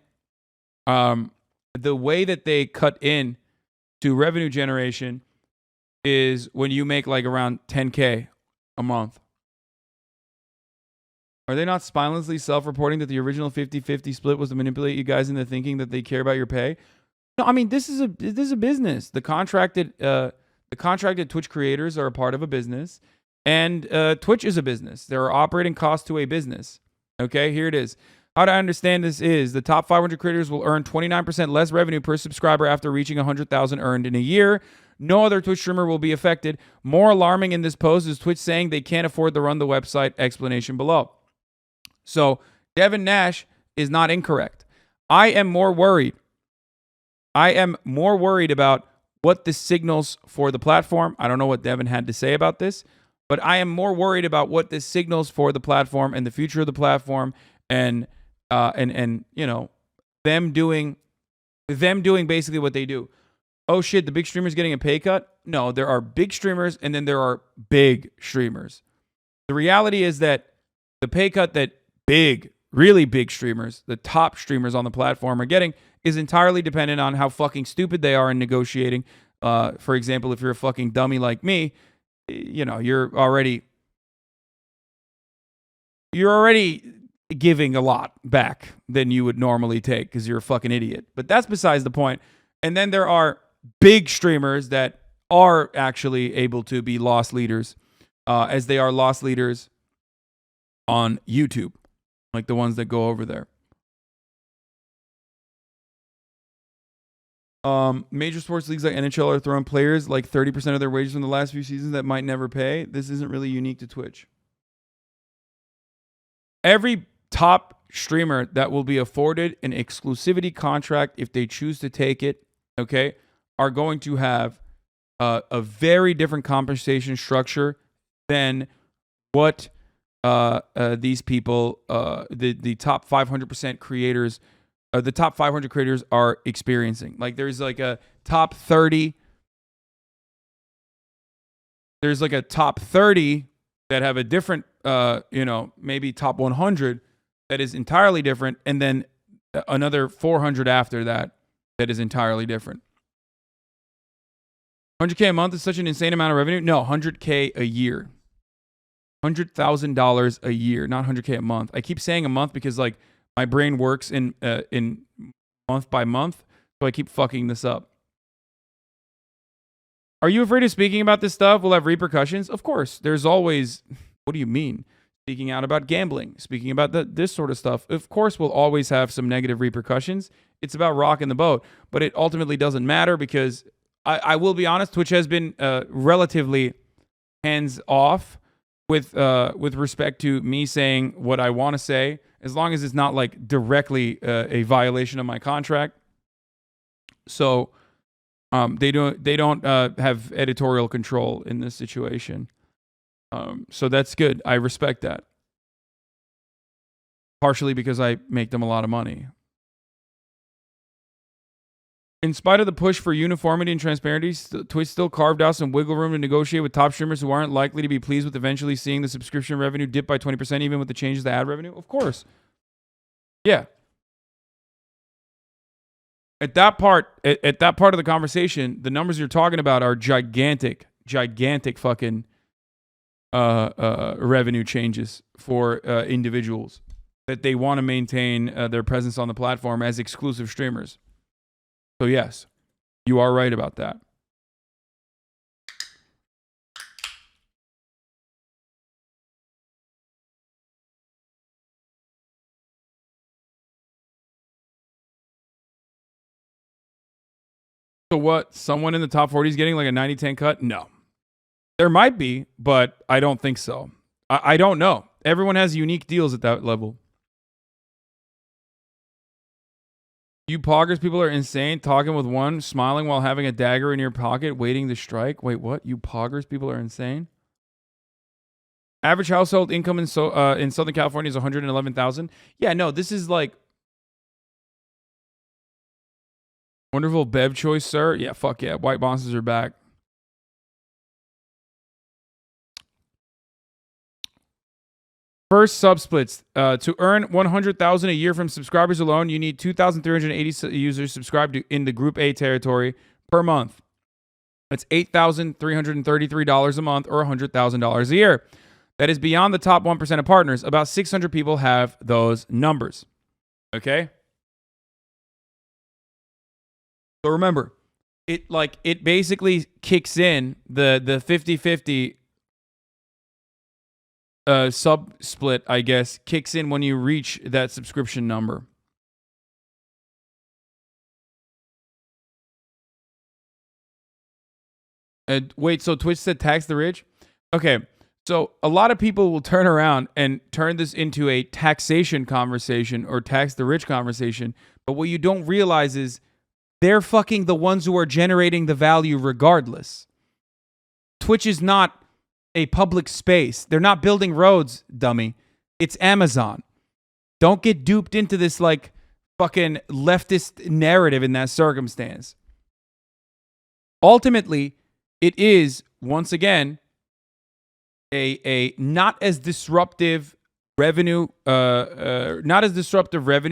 the way that they cut in to revenue generation is when you make like around 10K a month. Are they not spinelessly self-reporting that the original 50-50 split was to manipulate you guys into thinking that they care about your pay? No, I mean this is a business. The contracted Twitch creators are a part of a business, and Twitch is a business. There are operating costs to a business. Okay, here it is. How to understand this is the top 500 creators will earn 29% less revenue per subscriber after reaching 100,000 earned in a year. No other Twitch streamer will be affected. More alarming in this post is Twitch saying they can't afford to run the website. Explanation below. So Devin Nash is not incorrect. I am more worried about what this signals for the platform. I don't know what Devin had to say about this, but I am more worried about what this signals for the platform and the future of the platform, and you know, them doing basically what they do. Oh shit, the big streamer's getting a pay cut? No, there are big streamers and then there are big streamers. The reality is that the pay cut that really big streamers, the top streamers on the platform are getting, is entirely dependent on how fucking stupid they are in negotiating. For example, if you're a fucking dummy like me, you know, you're already giving a lot back than you would normally take because you're a fucking idiot. But that's besides the point. And then there are big streamers that are actually able to be loss leaders, as they are loss leaders on YouTube, like the ones that go over there. Major sports leagues like NHL are throwing players like 30% of their wages from the last few seasons that might never pay. This isn't really unique to Twitch. Every top streamer that will be afforded an exclusivity contract, if they choose to take it, okay, are going to have a very different compensation structure than what these people, the top 500% creators, the top 500 creators are experiencing. Like there's like a top 30. There's like a top 30 that have a different, you know, maybe top 100 that is entirely different, and then another 400 after that that is entirely different. 100K a month is such an insane amount of revenue. No, 100K a year. $100,000 a year, not 100K a month. I keep saying a month because like my brain works in month by month, so I keep fucking this up. Are you afraid of speaking about this stuff will have repercussions? Of course. There's always, what do you mean? Speaking out about gambling, speaking about this sort of stuff, of course will always have some negative repercussions. It's about rocking the boat, but it ultimately doesn't matter because I will be honest, Twitch has been relatively hands off with respect to me saying what I want to say, as long as it's not like directly a violation of my contract. So they don't have editorial control in this situation. So that's good. I respect that. Partially because I make them a lot of money. In spite of the push for uniformity and transparency, Twitch still carved out some wiggle room to negotiate with top streamers who aren't likely to be pleased with eventually seeing the subscription revenue dip by 20%, even with the changes to ad revenue. Of course. Yeah. At that part of the conversation, the numbers you're talking about are gigantic fucking revenue changes for individuals that they want to maintain their presence on the platform as exclusive streamers. So yes, you are right about that. So what? Someone in the top 40 is getting like a 90-10 cut? No. There might be, but I don't think so. I don't know. Everyone has unique deals at that level. You poggers people are insane. Talking with one, smiling while having a dagger in your pocket, waiting to strike. Wait, what? You poggers people are insane. Average household income in Southern California is $111,000. Yeah, no, this is like wonderful Bev choice, sir. Yeah, fuck yeah. White bosses are back. First sub splits. To earn $100,000 a year from subscribers alone, you need 2,380 users subscribed in the Group A territory per month. That's $8,333 a month or $100,000 a year. That is beyond the top 1% of partners. About 600 people have those numbers. Okay? So remember, it basically kicks in the 50-50 sub split, I guess, kicks in when you reach that subscription number. Wait, so Twitch said tax the rich? Okay, so a lot of people will turn around and turn this into a taxation conversation or tax the rich conversation, but what you don't realize is they're fucking the ones who are generating the value regardless. Twitch is not a public space. They're not building roads, dummy. It's Amazon. Don't get duped into this like fucking leftist narrative in that circumstance. Ultimately, it is, once again, a not as disruptive revenue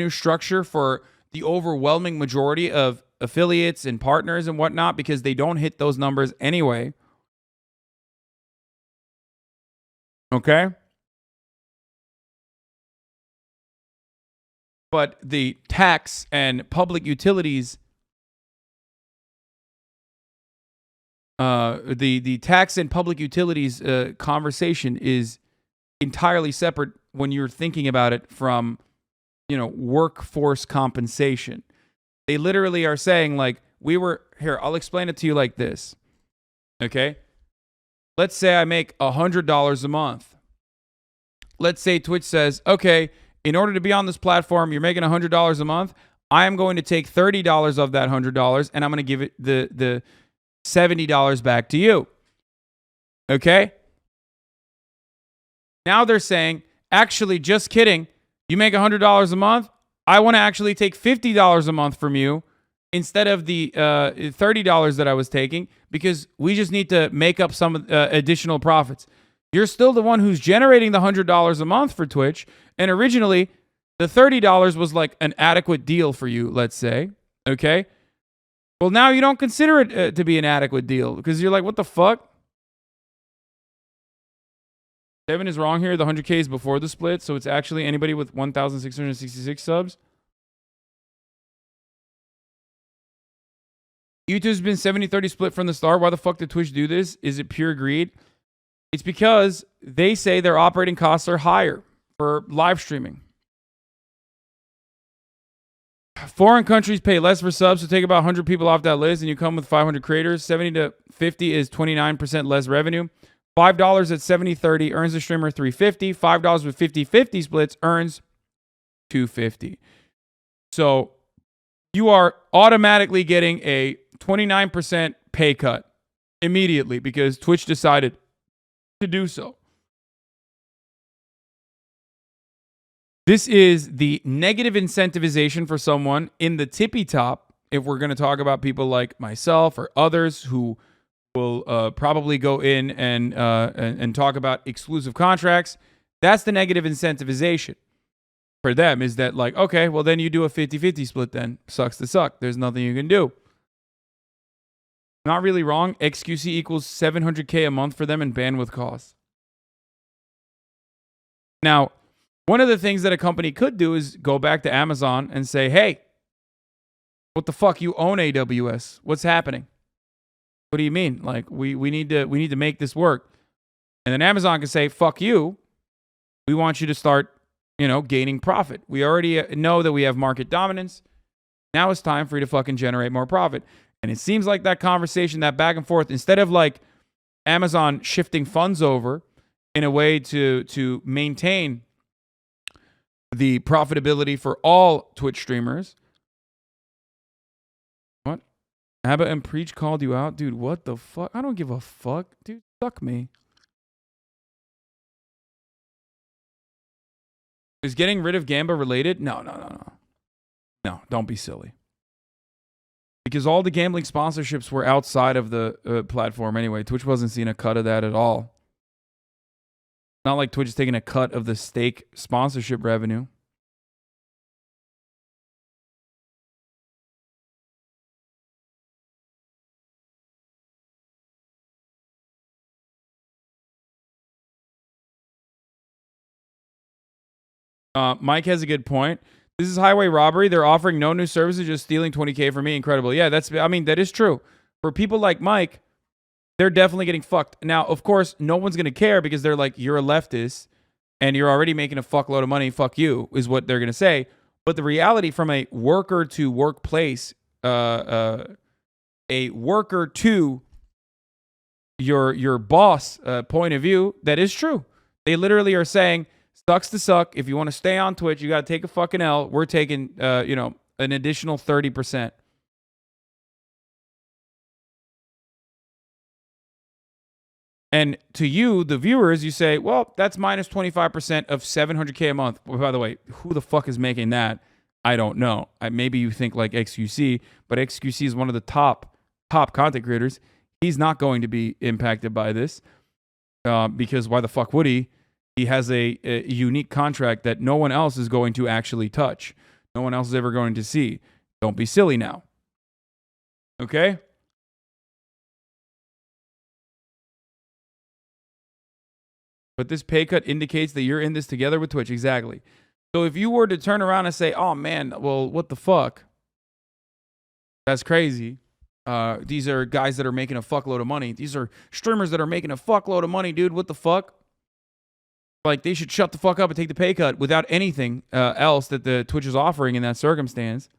structure for the overwhelming majority of affiliates and partners and whatnot, because they don't hit those numbers anyway. Okay? But the tax and public utilities, the tax and public utilities conversation is entirely separate when you're thinking about it from, workforce compensation. They literally are saying, like, here, I'll explain it to you like this. Okay? Let's say I make $100 a month. Let's say Twitch says, okay, in order to be on this platform, you're making $100 a month. I am going to take $30 of that $100 and I'm going to give it the $70 back to you. Okay? Now they're saying, actually, just kidding. You make $100 a month. I want to actually take $50 a month from you instead of the $30 that I was taking, because we just need to make up some additional profits. You're still the one who's generating the $100 a month for Twitch, and originally the $30 was like an adequate deal for you, let's say. Okay? Well, now you don't consider it to be an adequate deal because you're like, what the fuck? Devin is wrong here. The 100K is before the split, so it's actually anybody with 1,666 subs. YouTube's been 70-30 split from the start. Why the fuck did Twitch do this? Is it pure greed? It's because they say their operating costs are higher for live streaming. Foreign countries pay less for subs, so take about 100 people off that list and you come with 500 creators. 70 to 50 is 29% less revenue. $5 at 70-30 earns the streamer $350. $5 with 50-50 splits earns $250. So you are automatically getting a 29% pay cut immediately because Twitch decided to do so. This is the negative incentivization for someone in the tippy top. If we're going to talk about people like myself or others who will probably go in and talk about exclusive contracts, that's the negative incentivization for them, is that like, okay, well then you do a 50-50 split then. Sucks to suck. There's nothing you can do. Not really wrong. XQC equals $700K a month for them in bandwidth costs. Now, one of the things that a company could do is go back to Amazon and say, hey, what the fuck? You own AWS. What's happening? What do you mean? Like, we need to make this work. And then Amazon can say, fuck you. We want you to start, gaining profit. We already know that we have market dominance. Now it's time for you to fucking generate more profit. And it seems like that conversation, that back and forth, instead of like Amazon shifting funds over in a way to maintain the profitability for all Twitch streamers, Abba and Preach called you out? Dude, what the fuck? I don't give a fuck. Dude, suck me. Is getting rid of Gamba related? No. No, don't be silly. Because all the gambling sponsorships were outside of the platform anyway. Twitch wasn't seeing a cut of that at all. Not like Twitch is taking a cut of the stake sponsorship revenue. Mike has a good point. This is highway robbery. They're offering no new services, just stealing 20K from me. Incredible. Yeah, that is true. For people like Mike, they're definitely getting fucked. Now, of course, no one's going to care because they're like, you're a leftist and you're already making a fuckload of money. Fuck you, is what they're going to say. But the reality from a worker to workplace, a worker to your boss point of view, that is true. They literally are saying, sucks to suck. If you want to stay on Twitch, you got to take a fucking L. We're taking, an additional 30%. And to you, the viewers, you say, well, that's minus 25% of 700K a month. Well, by the way, who the fuck is making that? I don't know. Maybe you think like XQC, but XQC is one of the top content creators. He's not going to be impacted by this because why the fuck would he? He has a unique contract that no one else is going to actually touch. No one else is ever going to see. Don't be silly now. Okay? But this pay cut indicates that you're in this together with Twitch. Exactly. So if you were to turn around and say, oh, man, well, what the fuck? That's crazy. These are guys that are making a fuckload of money. These are streamers that are making a fuckload of money, dude. What the fuck? Like, they should shut the fuck up and take the pay cut without anything else that the Twitch is offering in that circumstance.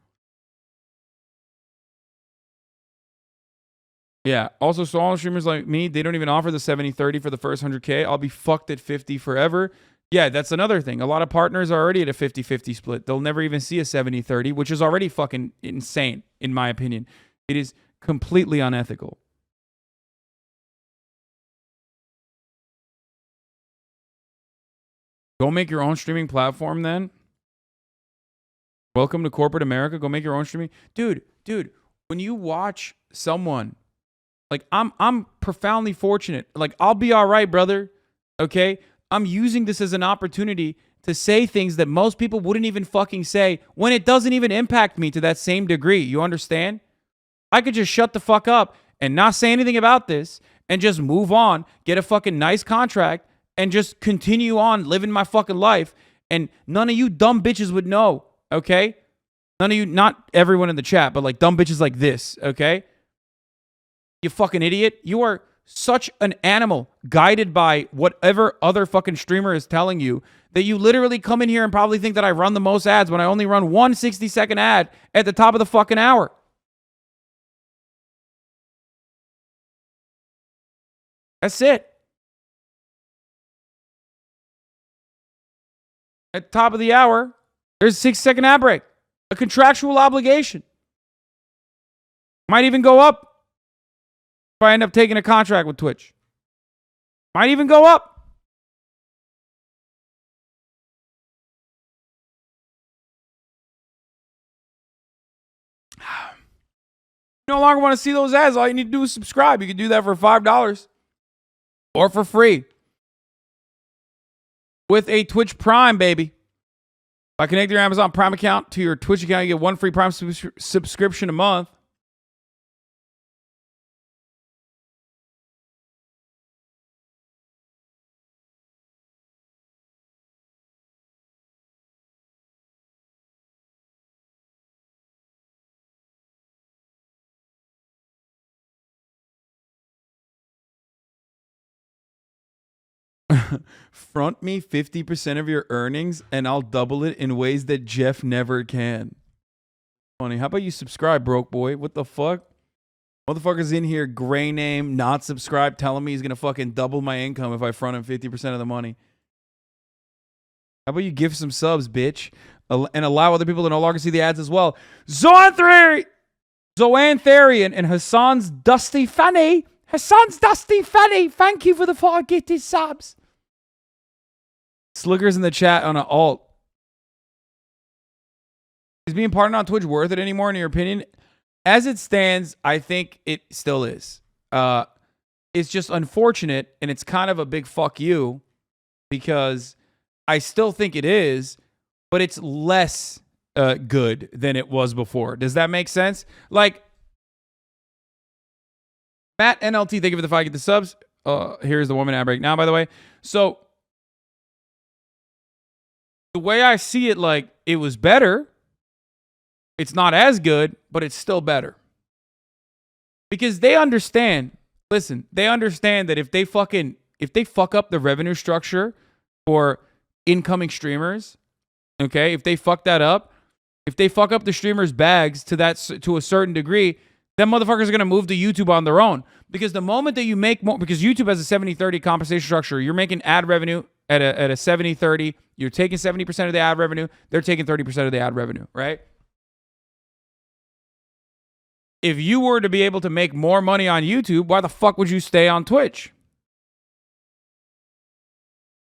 Yeah. Also, so all streamers like me, they don't even offer the 70-30 for the first 100K. I'll be fucked at 50 forever. Yeah, that's another thing. A lot of partners are already at a 50-50 split. They'll never even see a 70-30, which is already fucking insane, in my opinion. It is completely unethical. Go make your own streaming platform then. Welcome to corporate America. Go make your own streaming. Dude, when you watch someone, like I'm profoundly fortunate. Like, I'll be all right, brother. Okay? I'm using this as an opportunity to say things that most people wouldn't even fucking say when it doesn't even impact me to that same degree. You understand? I could just shut the fuck up and not say anything about this and just move on, get a fucking nice contract, and just continue on living my fucking life. And none of you dumb bitches would know, okay? None of you, not everyone in the chat, but like dumb bitches like this, okay? You fucking idiot. You are such an animal guided by whatever other fucking streamer is telling you that you literally come in here and probably think that I run the most ads when I only run one 60-second ad at the top of the fucking hour. That's it. At the top of the hour, there's a 6-second ad break. A contractual obligation. Might even go up if I end up taking a contract with Twitch. Might even go up. You no longer want to see those ads. All you need to do is subscribe. You can do that for $5 or for free with a Twitch Prime, baby. By connecting your Amazon Prime account to your Twitch account, you get one free Prime subscription a month. Front me 50% of your earnings and I'll double it in ways that Jeff never can. Funny. How about you subscribe, broke boy? What the fuck? Motherfucker's in here, gray name, not subscribed, telling me he's going to fucking double my income if I front him 50% of the money. How about you give some subs, bitch? And allow other people to no longer see the ads as well. Zone 3! Zoantharian and Hasan's Dusty Fanny. Hasan's Dusty Fanny. Thank you for the 5 gifted subs. Slickers in the chat on an alt. Is being partnered on Twitch worth it anymore, in your opinion? As it stands, I think it still is. It's just unfortunate, and it's kind of a big fuck you, because I still think it is, but it's less good than it was before. Does that make sense? Like, Matt NLT, thank you for the 5 get the subs. Here's the woman ad break now, by the way. So, the way I see it, like, it was better. It's not as good, but it's still better. Because they understand, listen, they understand that if they fuck up the revenue structure for incoming streamers, okay, if they fuck that up, if they fuck up the streamers' bags to a certain degree, then motherfuckers are going to move to YouTube on their own. Because the moment that you make more, because YouTube has a 70-30 compensation structure, you're making ad revenue at a 70-30, you're taking 70% of the ad revenue, they're taking 30% of the ad revenue, right? If you were to be able to make more money on YouTube, why the fuck would you stay on Twitch?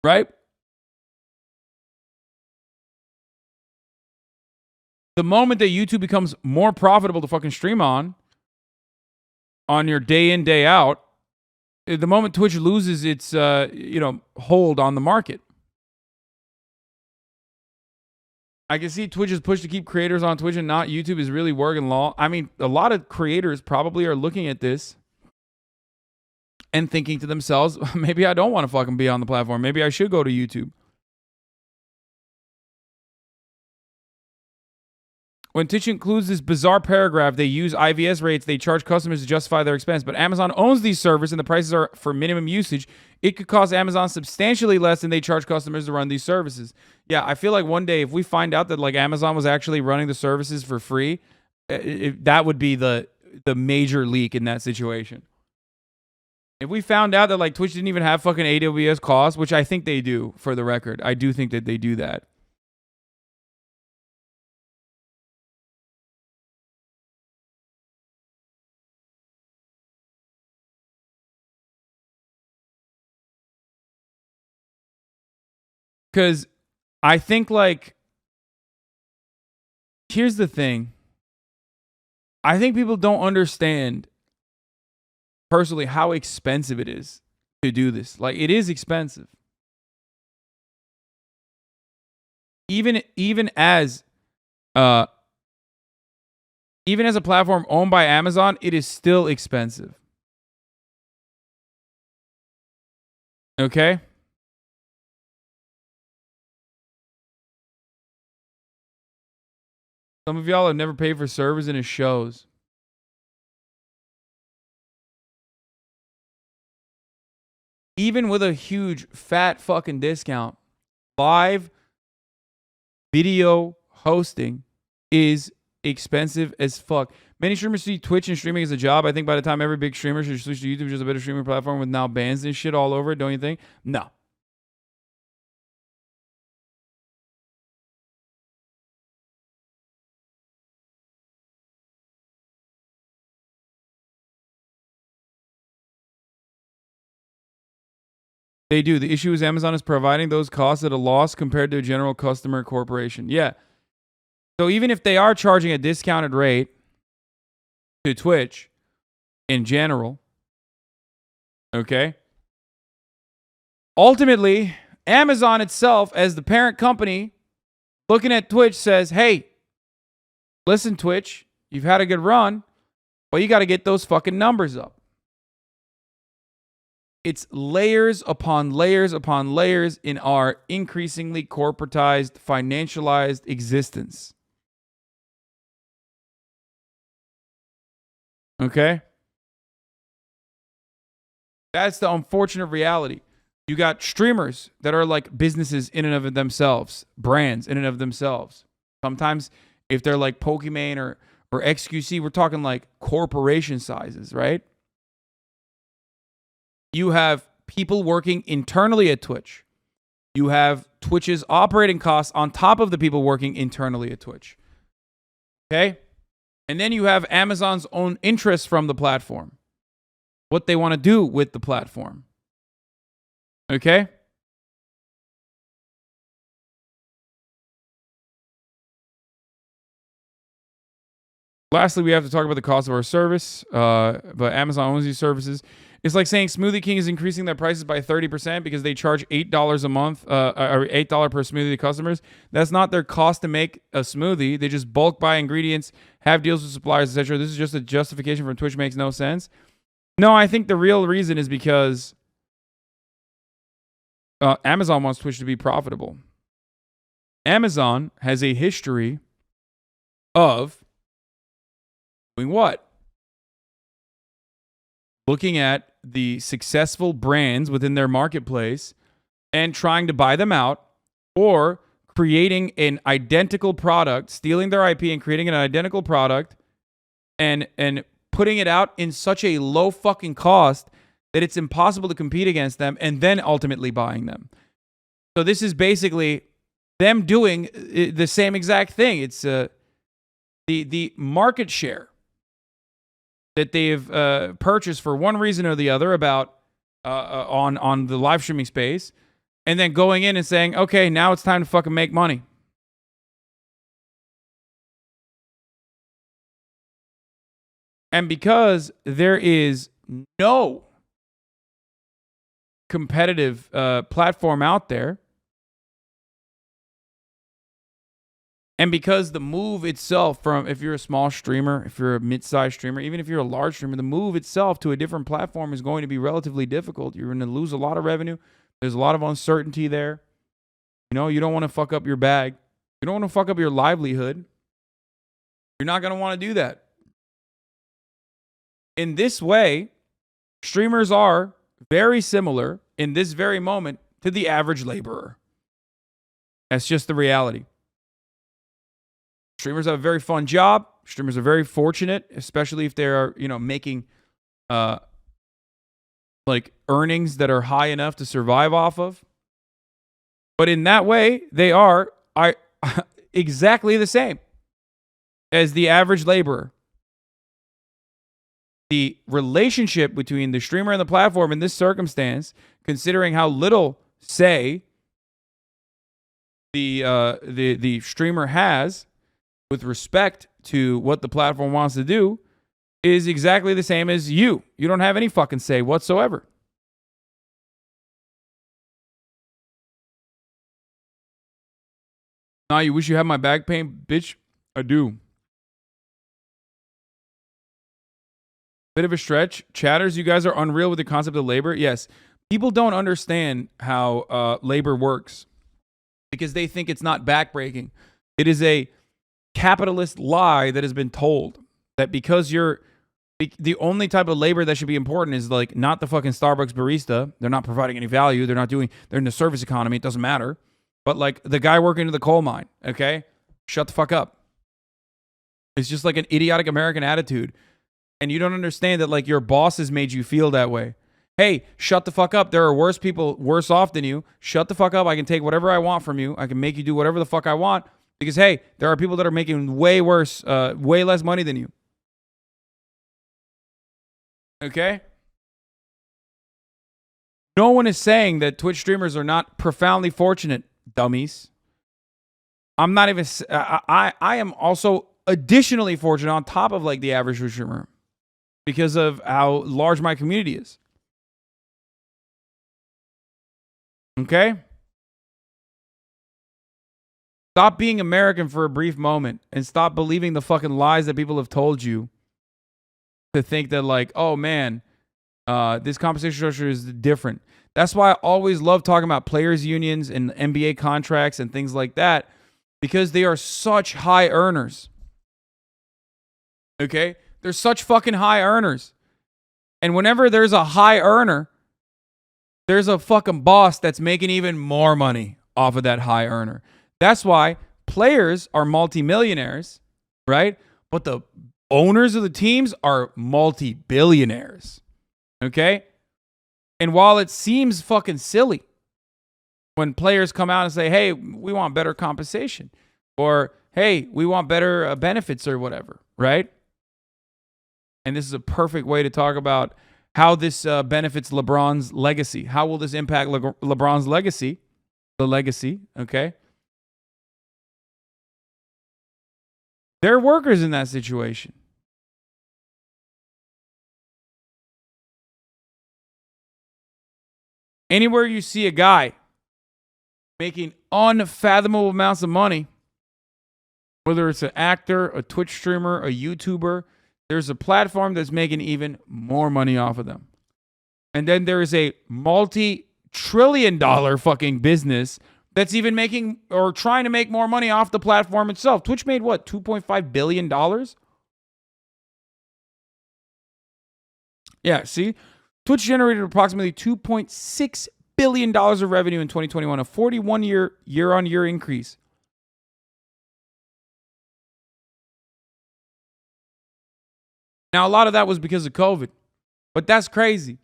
Right? The moment that YouTube becomes more profitable to fucking stream on your day in, day out, the moment Twitch loses its, hold on the market. I can see Twitch's push to keep creators on Twitch and not YouTube is really working law. I mean, a lot of creators probably are looking at this and thinking to themselves, maybe I don't want to fucking be on the platform. Maybe I should go to YouTube. When Twitch includes this bizarre paragraph, they use IVS rates, they charge customers to justify their expense, but Amazon owns these servers and the prices are for minimum usage. It could cost Amazon substantially less than they charge customers to run these services. Yeah, I feel like one day if we find out that like Amazon was actually running the services for free, that would be the major leak in that situation. If we found out that like Twitch didn't even have fucking AWS costs, which I think they do, for the record. I do think that they do that. Because I think, like, here's the thing. I think people don't understand, personally, how expensive it is to do this. Like, it is expensive. Even as a platform owned by Amazon, it is still expensive. Okay? Some of y'all have never paid for servers and it shows. Even with a huge fat fucking discount, live video hosting is expensive as fuck. Many streamers see Twitch and streaming as a job. I think by the time every big streamer should switch to YouTube, which is a better streaming platform with now bans and shit all over it, don't you think? No. They do. The issue is Amazon is providing those costs at a loss compared to a general customer corporation. Yeah. So even if they are charging a discounted rate to Twitch in general, okay, ultimately, Amazon itself, as the parent company, looking at Twitch says, hey, listen, Twitch, you've had a good run, but you got to get those fucking numbers up. It's layers upon layers upon layers in our increasingly corporatized, financialized existence. Okay? That's the unfortunate reality. You got streamers that are like businesses in and of themselves, brands in and of themselves. Sometimes if they're like Pokimane or XQC, we're talking like corporation sizes, right? You have people working internally at Twitch. You have Twitch's operating costs on top of the people working internally at Twitch. Okay? And then you have Amazon's own interests from the platform, what they want to do with the platform. Okay? Lastly, we have to talk about the cost of our service. But Amazon owns these services. It's like saying Smoothie King is increasing their prices by 30% because they charge $8 a month, or $8 per smoothie to customers. That's not their cost to make a smoothie. They just bulk buy ingredients, have deals with suppliers, etc. This is just a justification from Twitch. Makes no sense. No, I think the real reason is because Amazon wants Twitch to be profitable. Amazon has a history of doing what? Looking at the successful brands within their marketplace and trying to buy them out, or creating an identical product, stealing their IP and creating an identical product and putting it out in such a low fucking cost that it's impossible to compete against them, and then ultimately buying them. So this is basically them doing the same exact thing. It's the market share that they've purchased for one reason or the other about on the live streaming space, and then going in and saying, okay, now it's time to fucking make money. And because there is no competitive platform out there, and because the move itself from, if you're a small streamer, if you're a mid-sized streamer, even if you're a large streamer, the move itself to a different platform is going to be relatively difficult. You're going to lose a lot of revenue. There's a lot of uncertainty there. You know, you don't want to fuck up your bag. You don't want to fuck up your livelihood. You're not going to want to do that. In this way, streamers are very similar in this very moment to the average laborer. That's just the reality. Streamers have a very fun job. Streamers are very fortunate, especially if they're, making like earnings that are high enough to survive off of. But in that way, they are exactly the same as the average laborer. The relationship between the streamer and the platform in this circumstance, considering how little say the streamer has with respect to what the platform wants to do, is exactly the same as you. You don't have any fucking say whatsoever. Nah, you wish you had my back pain, bitch? I do. Bit of a stretch. Chatters, you guys are unreal with the concept of labor. Yes. People don't understand how labor works because they think it's not backbreaking. It is a capitalist lie that has been told that because you're the only type of labor that should be important is like not the fucking Starbucks barista. They're not providing any value. They're in the service economy. It doesn't matter. But like the guy working in the coal mine, okay? Shut the fuck up. It's just like an idiotic American attitude. And you don't understand that like your boss has made you feel that way. Hey, shut the fuck up. There are worse people worse off than you. Shut the fuck up. I can take whatever I want from you. I can make you do whatever the fuck I want. Because, hey, there are people that are making way worse, way less money than you. Okay? No one is saying that Twitch streamers are not profoundly fortunate, dummies. I'm not even... I am also additionally fortunate on top of, like, the average Twitch streamer. Because of how large my community is. Okay? Stop being American for a brief moment and stop believing the fucking lies that people have told you to think that like, oh man, this compensation structure is different. That's why I always love talking about players unions and NBA contracts and things like that because they are such high earners. Okay? They're such fucking high earners. And whenever there's a high earner, there's a fucking boss that's making even more money off of that high earner. That's why players are multimillionaires, right? But the owners of the teams are multi-billionaires. Okay? And while it seems fucking silly when players come out and say, hey, we want better compensation, or hey, we want better benefits or whatever, right? And this is a perfect way to talk about how this benefits LeBron's legacy. How will this impact LeBron's legacy? The legacy, okay? They're workers in that situation. Anywhere you see a guy making unfathomable amounts of money, whether it's an actor, a Twitch streamer, a YouTuber, there's a platform that's making even more money off of them. And then there is a multi-trillion-dollar fucking business that's even making or trying to make more money off the platform itself. Twitch made what, $2.5 billion? Yeah, see? Twitch generated approximately $2.6 billion of revenue in 2021, a 41 year-on-year increase. Now, a lot of that was because of COVID, but that's crazy.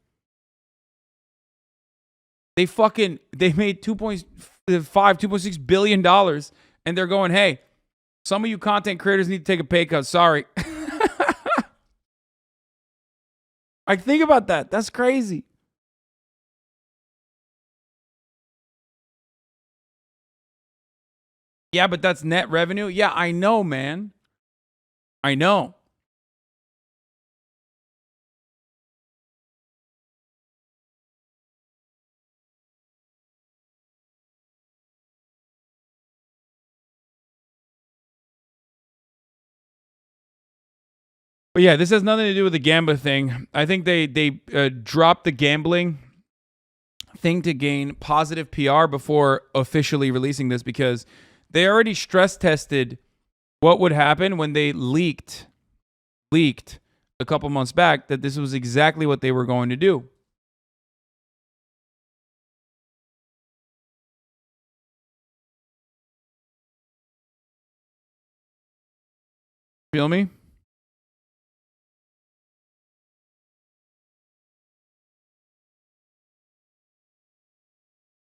They made $2.6 billion, and they're going, hey, some of you content creators need to take a pay cut. Sorry. Like, think about that. That's crazy. Yeah, but that's net revenue. Yeah, I know, man. I know. But yeah, this has nothing to do with the gambling thing. I think they dropped the gambling thing to gain positive PR before officially releasing this, because they already stress tested what would happen when they leaked a couple months back that this was exactly what they were going to do. Feel me?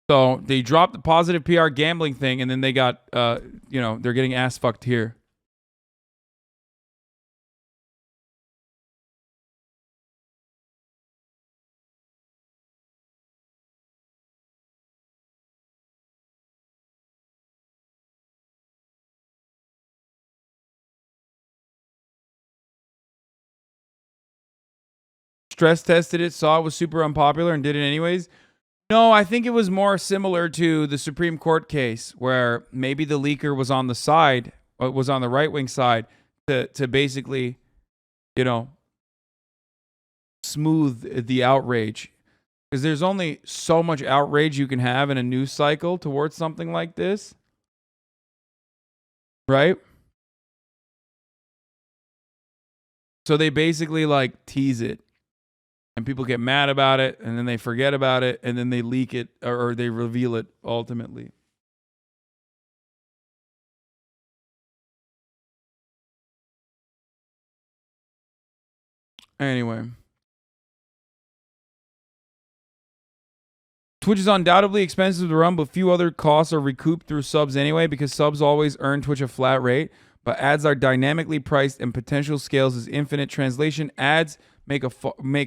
So they dropped the positive PR gambling thing, and then they got, they're getting ass fucked here. Stress tested it, saw it was super unpopular, and did it anyways. No, I think it was more similar to the Supreme Court case where maybe the leaker was on the side, was on the right wing side to basically, you know, smooth the outrage. Because there's only so much outrage you can have in a news cycle towards something like this. Right? So they basically like tease it. And people get mad about it, and then they forget about it, and then they leak it or they reveal it ultimately. Anyway. Twitch is undoubtedly expensive to run, but few other costs are recouped through subs anyway, because subs always earn Twitch a flat rate, but ads are dynamically priced and potential scales is infinite. Translation: ads make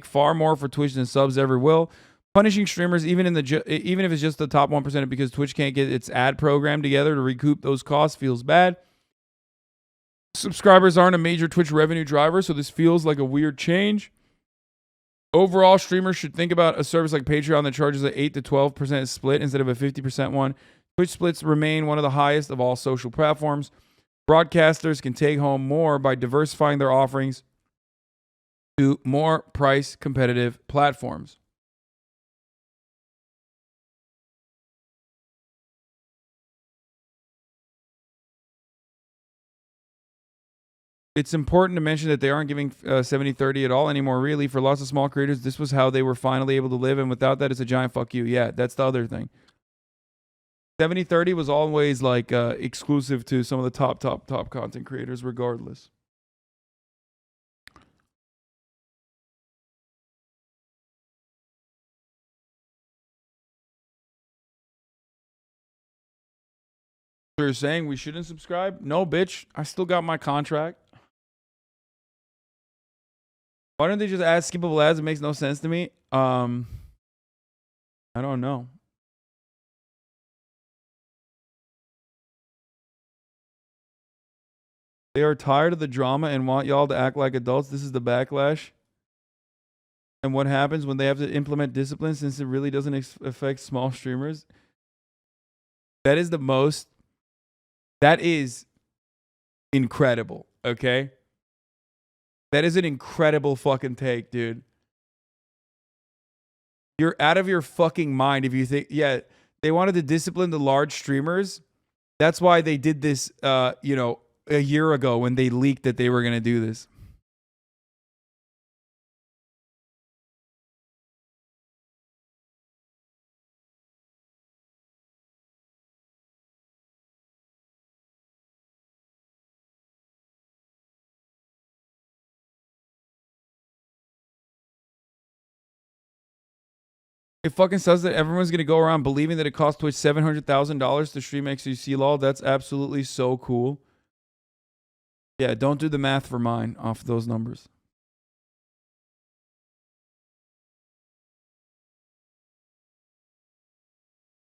far more for Twitch than subs ever will. Punishing streamers, even if it's just the top 1%, because Twitch can't get its ad program together to recoup those costs, feels bad. Subscribers aren't a major Twitch revenue driver, so this feels like a weird change. Overall, streamers should think about a service like Patreon that charges an 8 to 12% split instead of a 50% one. Twitch splits remain one of the highest of all social platforms. Broadcasters can take home more by diversifying their offerings to more price competitive platforms. It's important to mention that they aren't giving 70-30 at all anymore, really. For lots of small creators, this was how they were finally able to live, and without that, it's a giant fuck you. Yeah, that's the other thing. 70-30 was always like exclusive to some of the top content creators, regardless. They're saying we shouldn't subscribe? No, bitch. I still got my contract. Why don't they just add skippable ads? It makes no sense to me. I don't know. They are tired of the drama and want y'all to act like adults. This is the backlash. And what happens when they have to implement discipline since it really doesn't affect small streamers? That is the most... That is incredible, okay? That is an incredible fucking take, dude. You're out of your fucking mind if you think... Yeah, they wanted to discipline the large streamers. That's why they did this, you know, a year ago when they leaked that they were going to do this. It fucking says that everyone's going to go around believing that it costs Twitch $700,000 to stream XQC lol. That's absolutely so cool. Yeah, don't do the math for mine off those numbers.